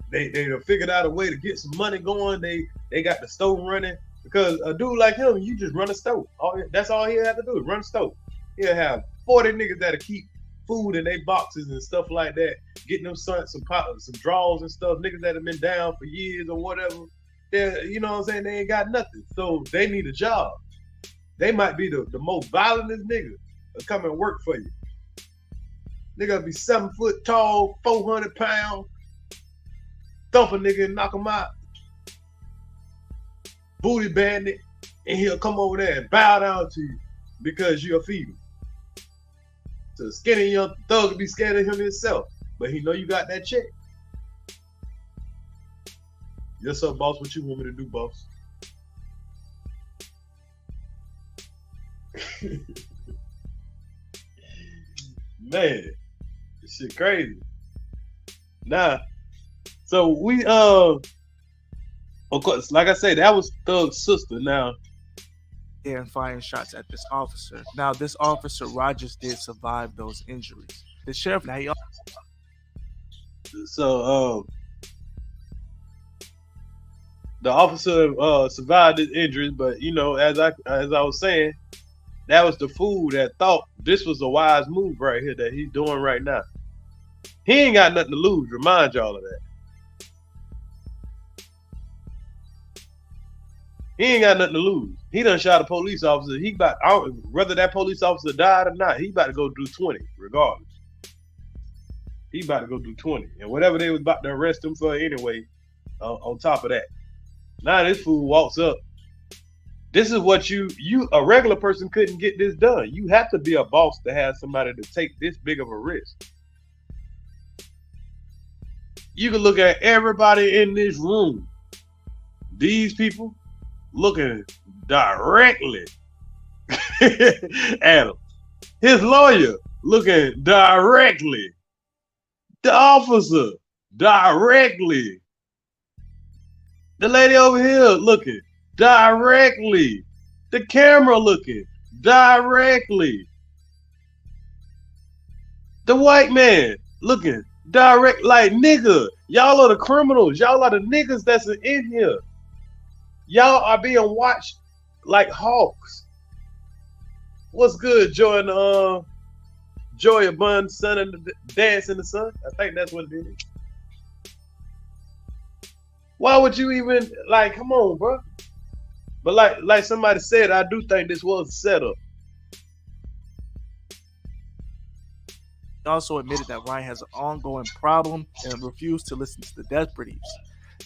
Speaker 1: figured out a way to get some money going. They got the stove running, because a dude like him, you just run a stove. That's all he have to do is run a stove. He'll have 40 niggas that'll keep food in their boxes and stuff like that, getting them some draws and stuff. Niggas that have been down for years or whatever, you know what I'm saying? They ain't got nothing, so they need a job. They might be the most violentest nigga to come and work for you. Nigga be 7 foot tall, 400 pounds, thump a nigga and knock him out. Booty bandit, and he'll come over there and bow down to you because you're a feeder. So skinny Young Thug would be scared of him himself, but he know you got that check. Yes, sir, boss. What you want me to do, boss? Man, this shit crazy. Nah, so we of course, like I said, that was Thug's sister. Now,
Speaker 6: and firing shots at this officer. Now, this officer Rogers did survive those injuries. The sheriff now
Speaker 1: The officer survived his injuries, but you know, as I was saying, that was the fool that thought this was a wise move right here that he's doing right now. He ain't got nothing to lose. Remind y'all of that. He ain't got nothing to lose. He done shot a police officer. He about, whether that police officer died or not, he about to go do 20 regardless. He about to go do 20, and whatever they was about to arrest him for anyway. On top of that, now this fool walks up. This is what you a regular person couldn't get this done. You have to be a boss to have somebody to take this big of a risk. You can look at everybody in this room. These people looking directly at him. His lawyer looking directly. The officer directly. The lady over here looking directly. The camera looking directly. The white man looking direct, like, nigga, y'all are the criminals. Y'all are the niggas that's in here. Y'all are being watched like hawks. What's good, Joy and Joy Bun Sun and the Dance in the Sun? I think that's what it is. Why would you even, like, come on, bro? But like somebody said, I do think this was a setup.
Speaker 6: He also admitted that Ryan has an ongoing problem and refused to listen to the deputies.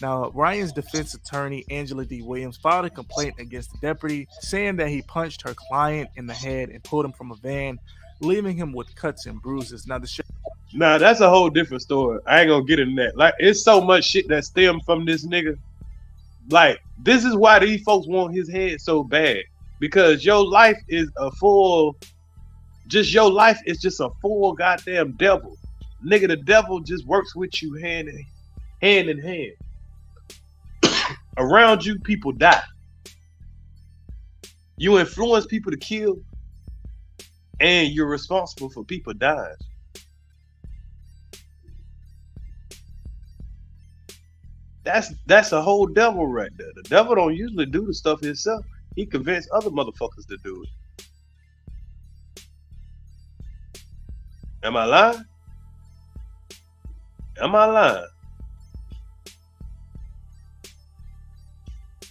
Speaker 6: Now, Ryan's defense attorney, Angela D. Williams, filed a complaint against the deputy, saying that he punched her client in the head and pulled him from a van, leaving him with cuts and bruises. Now,
Speaker 1: that's a whole different story. I ain't gonna get into that. Like, it's so much shit that stemmed from this nigga. Like, this is why these folks want his head so bad. Because your life is a full, your life is just a full goddamn devil. Nigga, the devil just works with you hand in hand. Around you, people die. You influence people to kill, and you're responsible for people dying. That's a whole devil right there. The devil don't usually do the stuff himself. He convinced other motherfuckers to do it. Am I lying? Am I lying?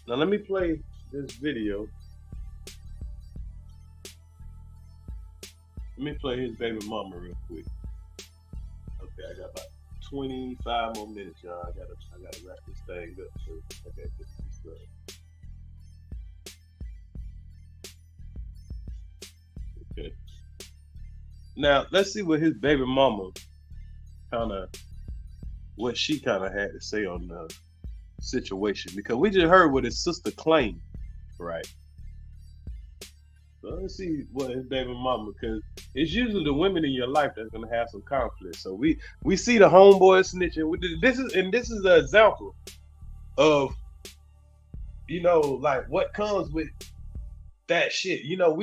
Speaker 1: Now let me play this video. Let me play his baby mama real quick. Okay, I got about 25 more minutes, y'all. I gotta wrap this thing up. So I gotta get this stuff. Okay. Now let's see what his baby mama what she had to say on the situation, because we just heard what his sister claimed, right? So let's see what his baby mama, because it's usually the women in your life that's gonna have some conflict. So we see the homeboy snitching. This is an example of, you know, like what comes with that shit. You know,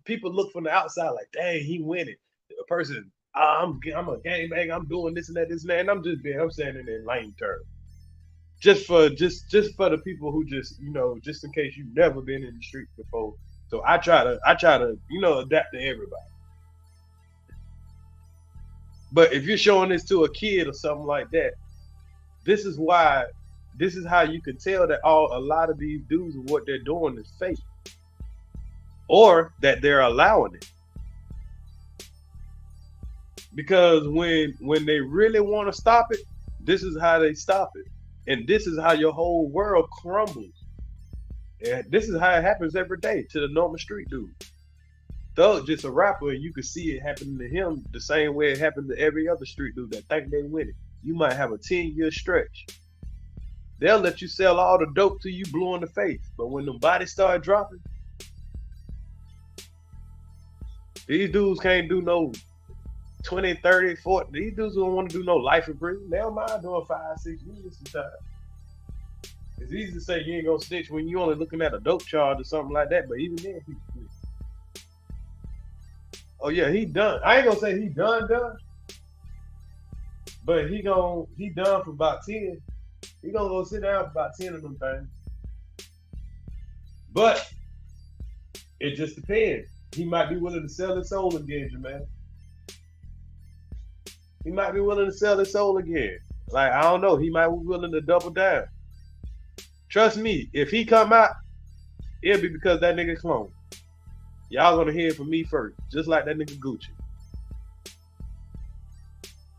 Speaker 1: people look from the outside like, dang, he winning. A person, I'm a gangbang, I'm doing this and that, and I'm saying it in lame terms. Just for the people who just, you know, just in case you've never been in the street before. So I try to, you know, adapt to everybody. But if you're showing this to a kid or something like that, this is how you can tell that a lot of these dudes and what they're doing is fake, or that they're allowing it. Because when they really want to stop it, this is how they stop it. And this is how your whole world crumbles. And this is how it happens every day to the normal street dude. Thug just a rapper, and you can see it happening to him the same way it happened to every other street dude that think they winning. You might have a 10-year stretch. They'll let you sell all the dope till you blue in the face. But when the bodies start dropping, these dudes can't do no 20, 30, 40. These dudes don't want to do no life in prison. They don't mind doing 5, 6 years sometimes. It's easy to say you ain't gonna snitch when you only looking at a dope charge or something like that, but even then people snitch. Oh yeah, he done. I ain't gonna say he done, but he done for about 10. He gonna go sit down for about 10 of them things. But it just depends. He might be willing to sell his soul again, Jermaine. He might be willing to sell his soul again. Like, I don't know. He might be willing to double down. Trust me, if he come out, it'll be because that nigga clone. Y'all gonna hear it from me first, just like that nigga Gucci.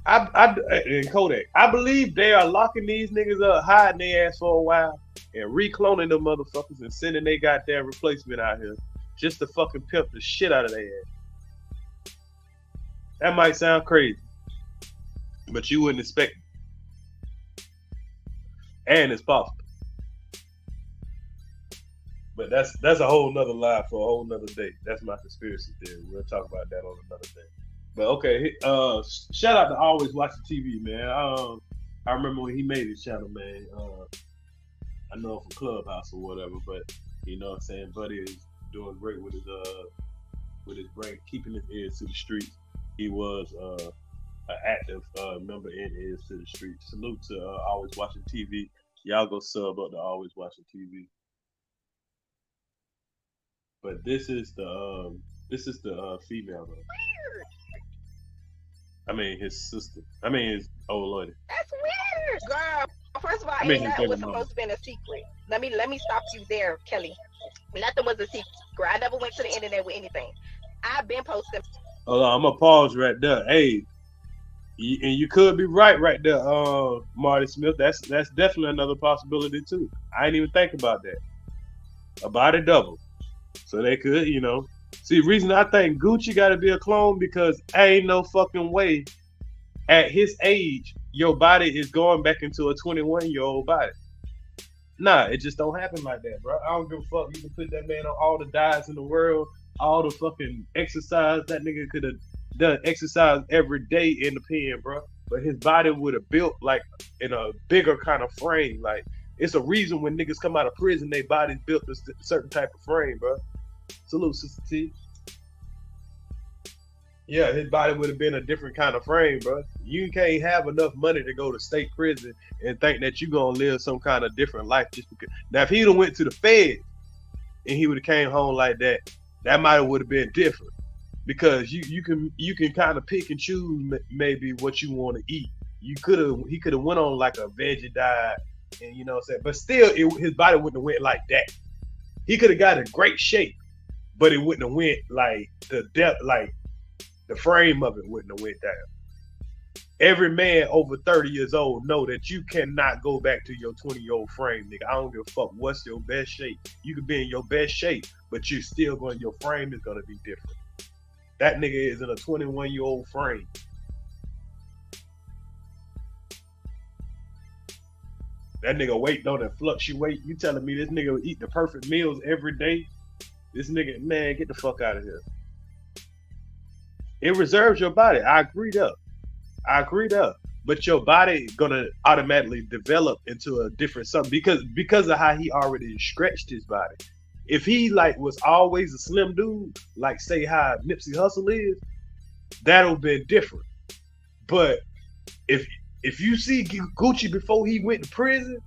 Speaker 1: And Kodak, I believe they are locking these niggas up, hiding their ass for a while, and recloning them motherfuckers and sending they goddamn replacement out here just to fucking pimp the shit out of their ass. That might sound crazy, but you wouldn't expect it. And it's possible. But that's a whole nother lie for a whole nother day. That's my conspiracy theory. We'll talk about that on another day. But okay, shout out to Always Watching TV, man. I remember when he made his channel, man. I know from Clubhouse or whatever, but you know what I'm saying, Buddy is doing great with his brain, keeping his ears to the streets. He was an active member in Ears to the Streets. Salute to Always Watching TV. Y'all go sub up to Always Watching TV. But this is the female though. I mean his sister. I mean his old lady.
Speaker 7: That's weird, girl. First of all, ain't nothing was supposed to be a secret. Let me stop you there, Kelly. Nothing was a secret. I never went to the internet with anything. I've been posting.
Speaker 1: Hold on, I'm gonna pause right there. Hey, and you could be right there, Marty Smith. That's definitely another possibility too. I ain't even think about that. A body double. So they could, you know. See, the reason I think Gucci got to be a clone because ain't no fucking way at his age your body is going back into a 21-year-old body. Nah, it just don't happen like that, bro. I don't give a fuck. You can put that man on all the diets in the world, all the fucking exercise. That nigga could have done exercise every day in the pen, bro. But his body would have built like in a bigger kind of frame. Like, it's a reason when niggas come out of prison, their body's built a certain type of frame, bro. Salute, Sister T. Yeah, his body would have been a different kind of frame, bro. You can't have enough money to go to state prison and think that you're gonna live some kind of different life just because. Now, if he'd have went to the Fed and he would have came home like that, that might have would have been different. Because you can kind of pick and choose maybe what you want to eat. He could have went on like a veggie diet, and you know what I'm saying. But still, his body wouldn't have went like that. He could have got in great shape, but it wouldn't have went like the depth, like the frame of it wouldn't have went down. Every man over 30 years old know that you cannot go back to your 20-year-old frame, nigga. I don't give a fuck what's your best shape. You could be in your best shape, but you're still going. Your frame is gonna be different. That nigga is in a 21-year-old frame. That nigga weight don't fluctuate. You telling me this nigga would eat the perfect meals every day? This nigga, man, get the fuck out of here. It reserves your body. I agree up. But your body gonna automatically develop into a different something because of how he already stretched his body. If he like was always a slim dude, like say how Nipsey Hussle is, that'll be different. But if you see Gucci before he went to prison,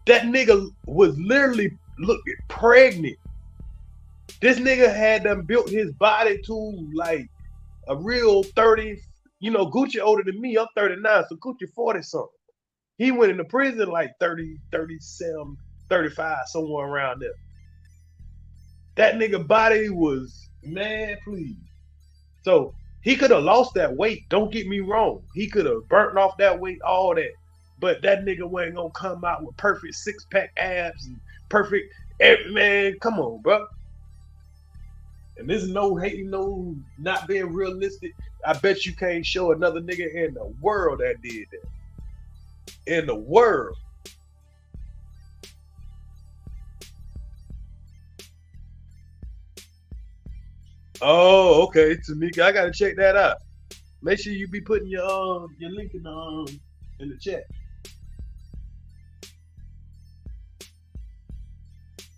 Speaker 1: that nigga was literally looking pregnant. This nigga had done built his body to like a real 30. You know, Gucci older than me. I'm 39, so Gucci 40 something. He went into prison like 30, 37, 35, somewhere around there. That nigga body was, man, please. So he could have lost that weight. Don't get me wrong. He could have burnt off that weight, all that. But that nigga wasn't gonna come out with perfect 6-pack abs and perfect, man, come on, bro. And this is no hating, no not being realistic. I bet you can't show another nigga in the world that did that. In the world. Oh, okay, Tamika, I gotta check that out. Make sure you be putting your link in the chat.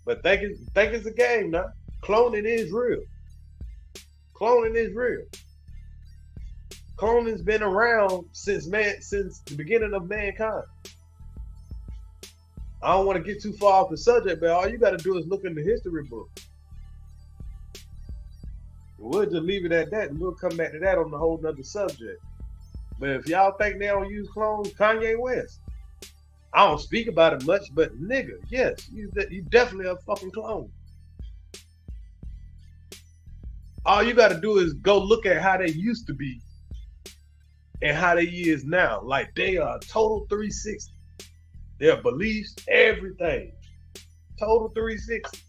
Speaker 1: But think it's a game now. Cloning is real. Cloning is real. Cloning's been around since the beginning of mankind. I don't want to get too far off the subject, but all you got to do is look in the history book. We'll just leave it at that, and we'll come back to that on a whole nother subject. But if y'all think they don't use clones, Kanye West. I don't speak about it much, but nigga, yes, you definitely a fucking clone. All you got to do is go look at how they used to be and how they is now. Like, they are total 360. Their beliefs, everything. Total 360.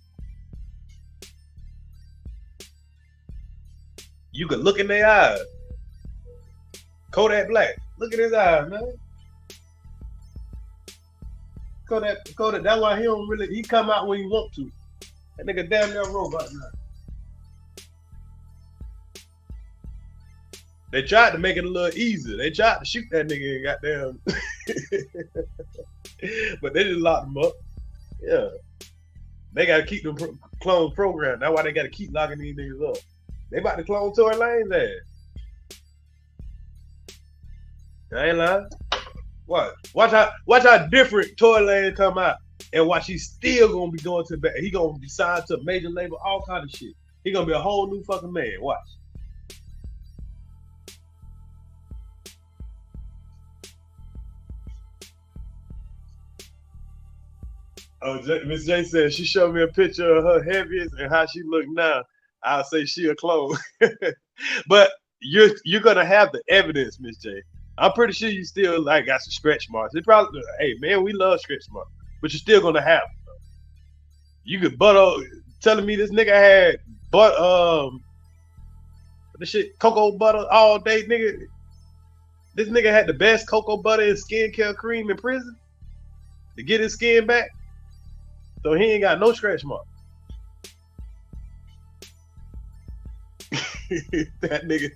Speaker 1: You could look in their eyes. Kodak Black. Look at his eyes, man. Kodak, that's why he come out when he want to. That nigga damn near robot now. They tried to make it a little easier. They tried to shoot that nigga and goddamn. But they just locked him up. Yeah. They got to keep them clones programmed. That's why they got to keep locking these niggas up. They about to clone Tory Lane's ass. I ain't lying. What? Watch how different Tory Lane come out and watch he's still gonna be going to he gonna be signed to a major label, all kind of shit. He gonna be a whole new fucking man. Watch. Oh, Miss J said she showed me a picture of her heaviest and how she look now. I'll say she a clone. But you're gonna have the evidence, Miss J. I'm pretty sure you still like got some stretch marks. It probably, hey man, we love stretch marks, but you're still gonna have them. You could telling me this nigga had the shit cocoa butter all day, nigga. This nigga had the best cocoa butter and skincare cream in prison to get his skin back. So he ain't got no stretch mark. That nigga.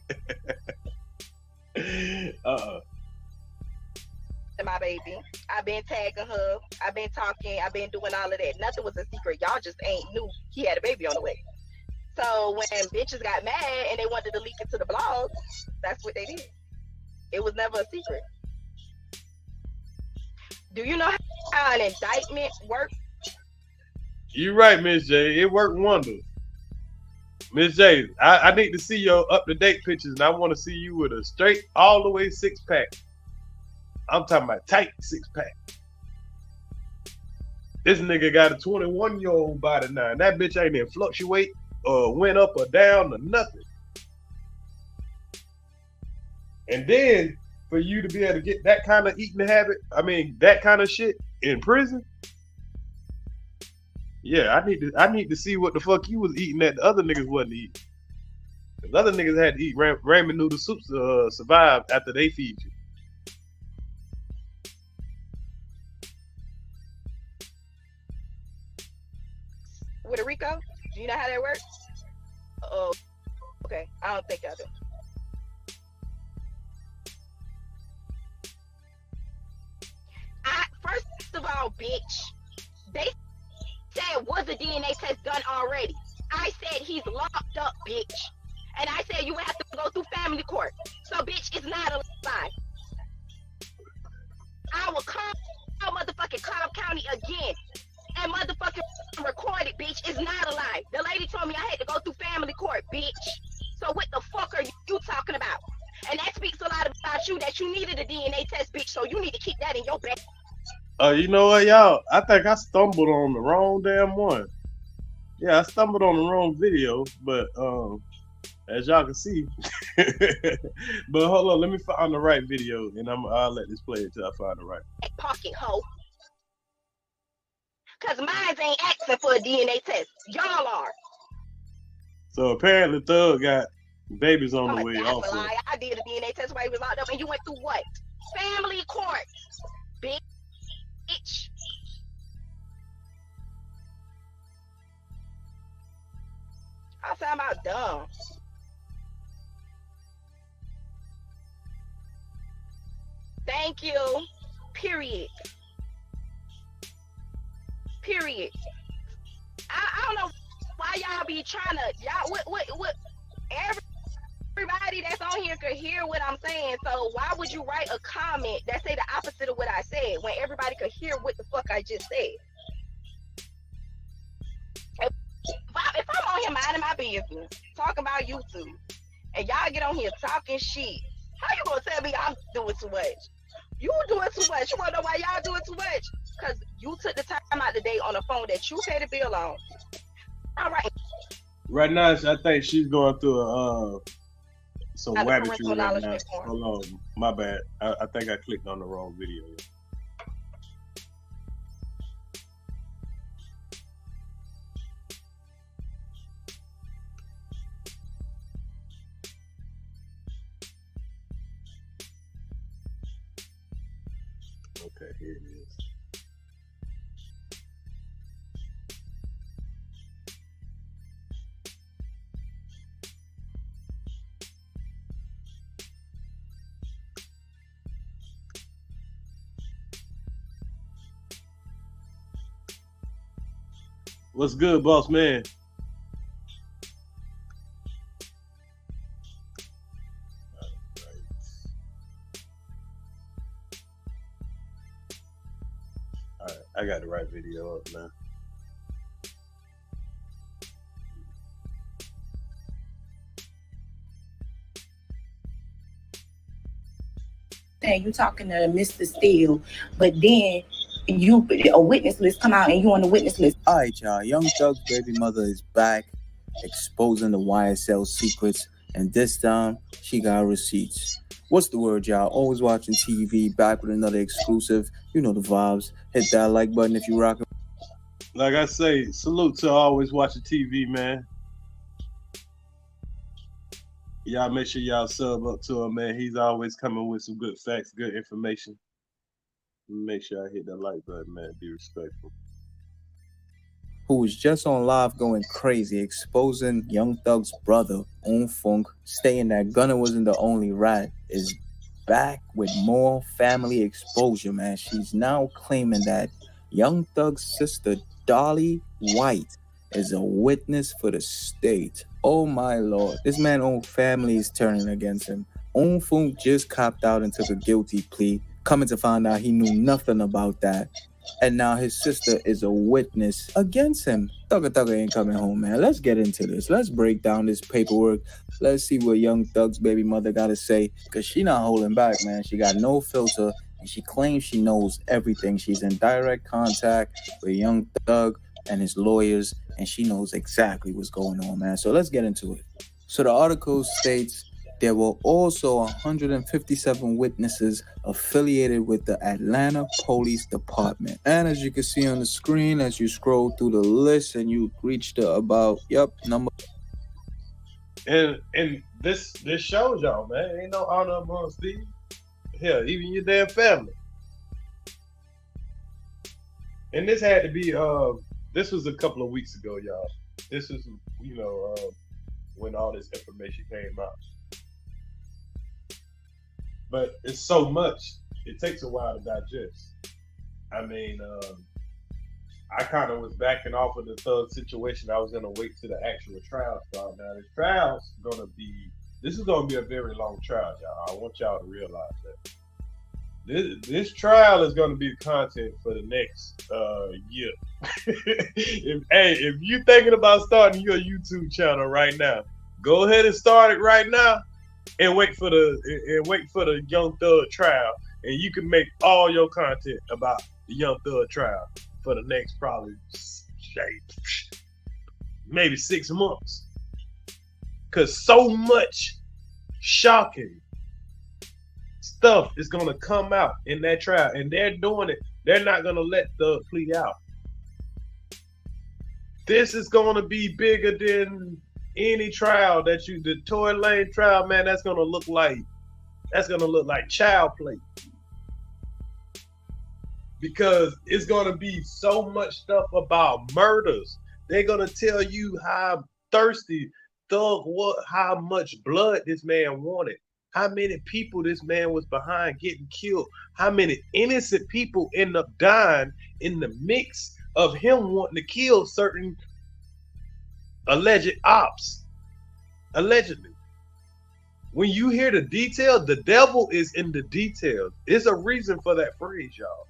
Speaker 7: My baby, I've been tagging her, I've been talking, I've been doing all of that. Nothing was a secret. Y'all just ain't knew he had a baby on the way. So when bitches got mad and they wanted to leak it to the blog, that's what they did. It was never a secret. Do you know how an indictment works?
Speaker 1: You're right, Miss J. It worked wonders. Miss J, I need to see your up-to-date pictures, and I want to see you with a straight, all the way 6-pack. I'm talking about tight 6-pack. This nigga got a 21-year-old body now, and that bitch ain't even fluctuate or went up or down or nothing. And then for you to be able to get that kind of eating habit, that kind of shit in prison. Yeah, I need to see what the fuck you was eating that the other niggas wasn't eating. Cause other niggas had to eat ramen noodle soups to survive after they feed you.
Speaker 7: With a Rico? Do you know how that works? Oh, okay. I don't think I do. First of all, bitch, they said was a DNA test done already. I said he's locked up, bitch. And I said you would have to go through family court. So, bitch, it's not a lie. I will call motherfucking Cobb County again and motherfucking record it, bitch. It's not a lie. The lady told me I had to go through family court, bitch. So what the fuck are you talking about? And that speaks a lot about you, that you needed a DNA test, bitch. So you need to keep that in your back.
Speaker 1: You know what, y'all? I think I stumbled on the wrong damn one. Yeah, I stumbled on the wrong video, but as y'all can see. But hold on, let me find the right video, and I'll let this play until I find the right.
Speaker 7: Pocket hoe. Cause mine ain't asking for a DNA test. Y'all are.
Speaker 1: So apparently Thug got babies on the way also.
Speaker 7: I did a DNA test while he was locked up, and you went through what? Family court, bitch. I'm talking about dumb. Thank you. Period. I don't know why y'all be trying to what everybody that's on here person could hear what I'm saying. So why would you write a comment that say the opposite of what I said when everybody could hear what the fuck I just said? If I'm on here minding my business, talking about YouTube, and y'all get on here talking shit, how you gonna tell me I'm doing too much? You doing too much. You wanna know why y'all doing too much? Because you took the time out today on the phone that you paid the bill on. All right.
Speaker 1: Right now, I think she's going through some wabbitry right now. Hold on, my bad. I think I clicked on the wrong video. Okay, here it is. What's good, boss man? All right, I got the right video up now.
Speaker 8: You talking to Mr. Steele, but then a witness list come out and you on the witness list.
Speaker 10: All right, y'all. Young Thug's baby mother is back, exposing the YSL secrets, and this time she got receipts. What's the word, y'all? Always watching TV, back with another exclusive. You know the vibes. Hit that like button if you rockin'.
Speaker 1: Like I say, salute to always watching TV, man. Y'all make sure y'all sub up to him, man. He's always coming with some good facts, good information. Make sure I hit that like button, man. Be respectful.
Speaker 10: Who was just on live going crazy, exposing Young Thug's brother, Funk, stating that Gunna wasn't the only rat, is back with more family exposure, man. She's now claiming that Young Thug's sister, Dolly White, is a witness for the state. Oh my lord. This man's own family is turning against him. Funk just copped out and took a guilty plea, coming to find out he knew nothing about that. And now his sister is a witness against him. Thugger ain't coming home, man. Let's get into this. Let's break down this paperwork. Let's see what Young Thug's baby mother got to say. Because she not holding back, man. She got no filter. And she claims she knows everything. She's in direct contact with Young Thug and his lawyers. And she knows exactly what's going on, man. So let's get into it. So the article states, there were also 157 witnesses affiliated with the Atlanta Police Department. And as you can see on the screen, as you scroll through the list and you reach the about, number.
Speaker 1: And this shows y'all, man. Ain't no honor amongst these. Hell, even your damn family. And this had to be, this was a couple of weeks ago, y'all. This is, when all this information came out. But it's so much, it takes a while to digest. I mean, I kind of was backing off of the Thug situation. I was going to wait till the actual trial start. Now, this is going to be a very long trial, y'all. I want y'all to realize that. This trial is going to be the content for the next year. If you're thinking about starting your YouTube channel right now, go ahead and start it right now. And wait for the Young Thug trial, and you can make all your content about the Young Thug trial for the next probably maybe 6 months. Cause so much shocking stuff is gonna come out in that trial, and they're doing it. They're not gonna let Thug plead out. This is gonna be bigger than any trial the Tory Lane trial, man. That's gonna look like child play, because it's gonna be so much stuff about murders. They're gonna tell you how thirsty Thug was, how much blood this man wanted, how many people this man was behind getting killed, how many innocent people end up dying in the mix of him wanting to kill certain alleged ops. Allegedly. when you hear the detail, the devil is in the details. There's a reason for that phrase, y'all.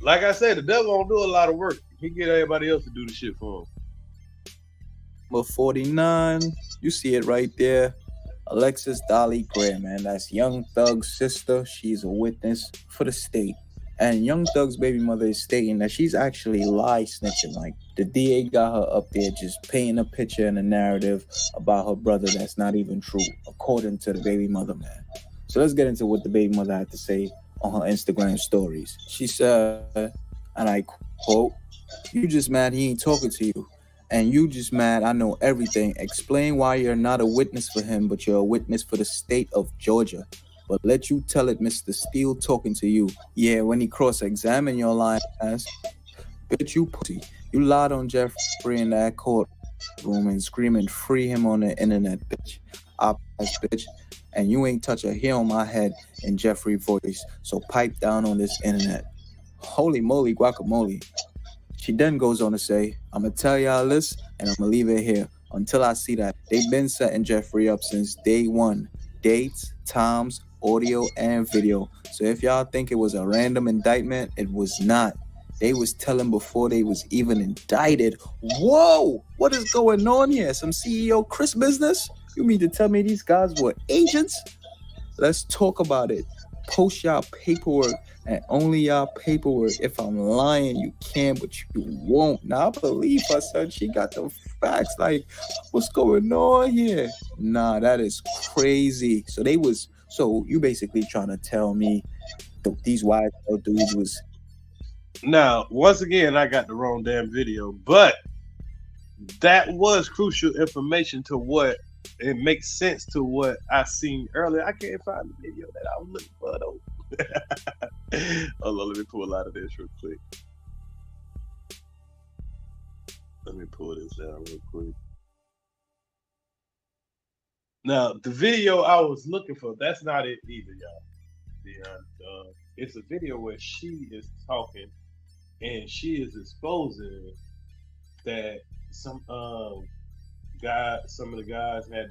Speaker 1: Like I said, the devil don't do a lot of work. He get everybody else to do the shit for him.
Speaker 10: Number 49, you see it right there. Alexis Dolly Gray, man. That's Young Thug's sister. She's a witness for the state. And Young Thug's baby mother is stating that she's actually lie snitching. Like, the DA got her up there just painting a picture and a narrative about her brother that's not even true, according to the baby mother, man. So let's get into what the baby mother had to say on her Instagram stories. She said, and I quote, "You just mad he ain't talking to you. And you just mad I know everything. Explain why you're not a witness for him, but you're a witness for the state of Georgia. But let you tell it, Mr. Steele talking to you. Yeah, when he cross-examine your lying ass, bitch, you pussy. You lied on Jeffrey in that courtroom and screaming, free him on the internet, bitch. Op-ass bitch. And you ain't touch a hair on my head in Jeffrey's voice. So pipe down on this internet." Holy moly, guacamole. She then goes on to say, "I'm going to tell y'all this, and I'm going to leave it here until I see that. They've been setting Jeffrey up since day one. Dates, times, audio, and video. So if y'all think it was a random indictment, it was not. They was telling before they was even indicted." Whoa! What is going on here? Some CEO Chris business? You mean to tell me these guys were agents? Let's talk about it. Post y'all paperwork, and only y'all paperwork. If I'm lying, you can, but you won't. Now, I believe her, son. She got the facts. Like, what's going on here? Nah, that is crazy. So you basically trying to tell me these wise dudes was...
Speaker 1: Now, once again, I got the wrong damn video, but that was crucial information to what it makes sense to what I seen earlier. I can't find the video that I was looking for though. Hold on, let me pull out of this real quick. Let me pull this down real quick. Now, the video I was looking for, that's not it either, y'all. It's a video where she is talking and she is exposing that some of the guys had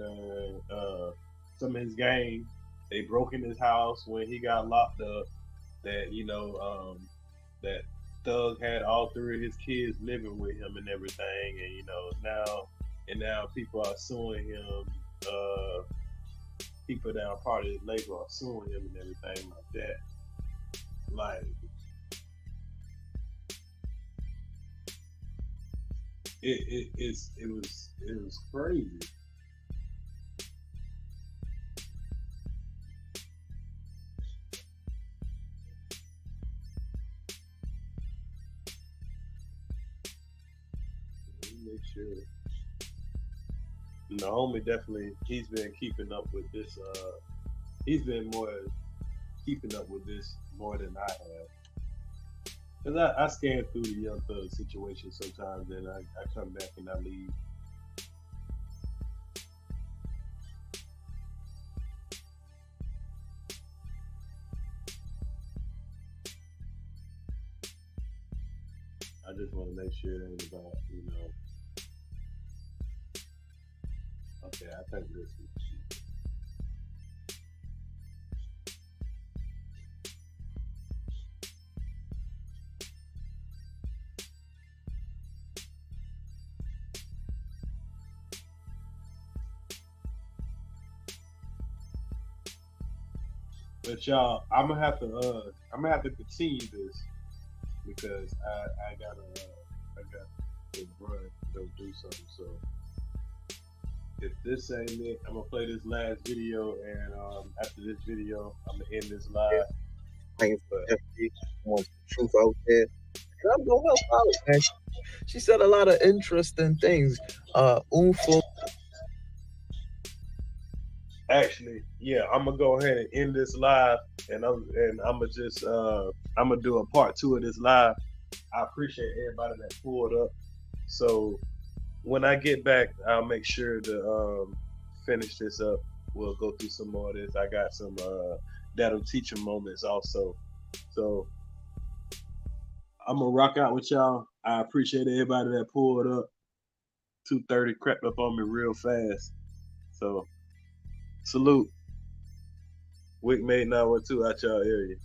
Speaker 1: some of his gang. They broke in his house when he got locked up. That that Thug had all three of his kids living with him and everything, and now people are suing him. People that are part of his label are suing him and everything like that. Like, it was crazy. Make sure. Naomi definitely, he's been keeping up with this. He's been keeping up with this more than I have. Cause I scan through the Young Thug situation sometimes, and I come back and I leave. I just want to make sure it ain't about, Okay, I think this is. But y'all, I'm gonna have to continue this because I got to run, go do something. So if this ain't it, I'm gonna play this last video, and after this video, I'm gonna end this live.
Speaker 11: Praying for everybody who wants the truth out there, and I'm gonna help out, man. She said a lot of interesting things.
Speaker 1: Actually, yeah, I'm gonna go ahead and end this live, and I'm gonna just I'm gonna do a part 2 of this live. I appreciate everybody that pulled up. So when I get back, I'll make sure to finish this up. We'll go through some more of this. I got some that'll teach 'em moments also. So I'm gonna rock out with y'all. I appreciate everybody that pulled up. 2:30 crept up on me real fast. So salute. Wick made 912 out y'all area.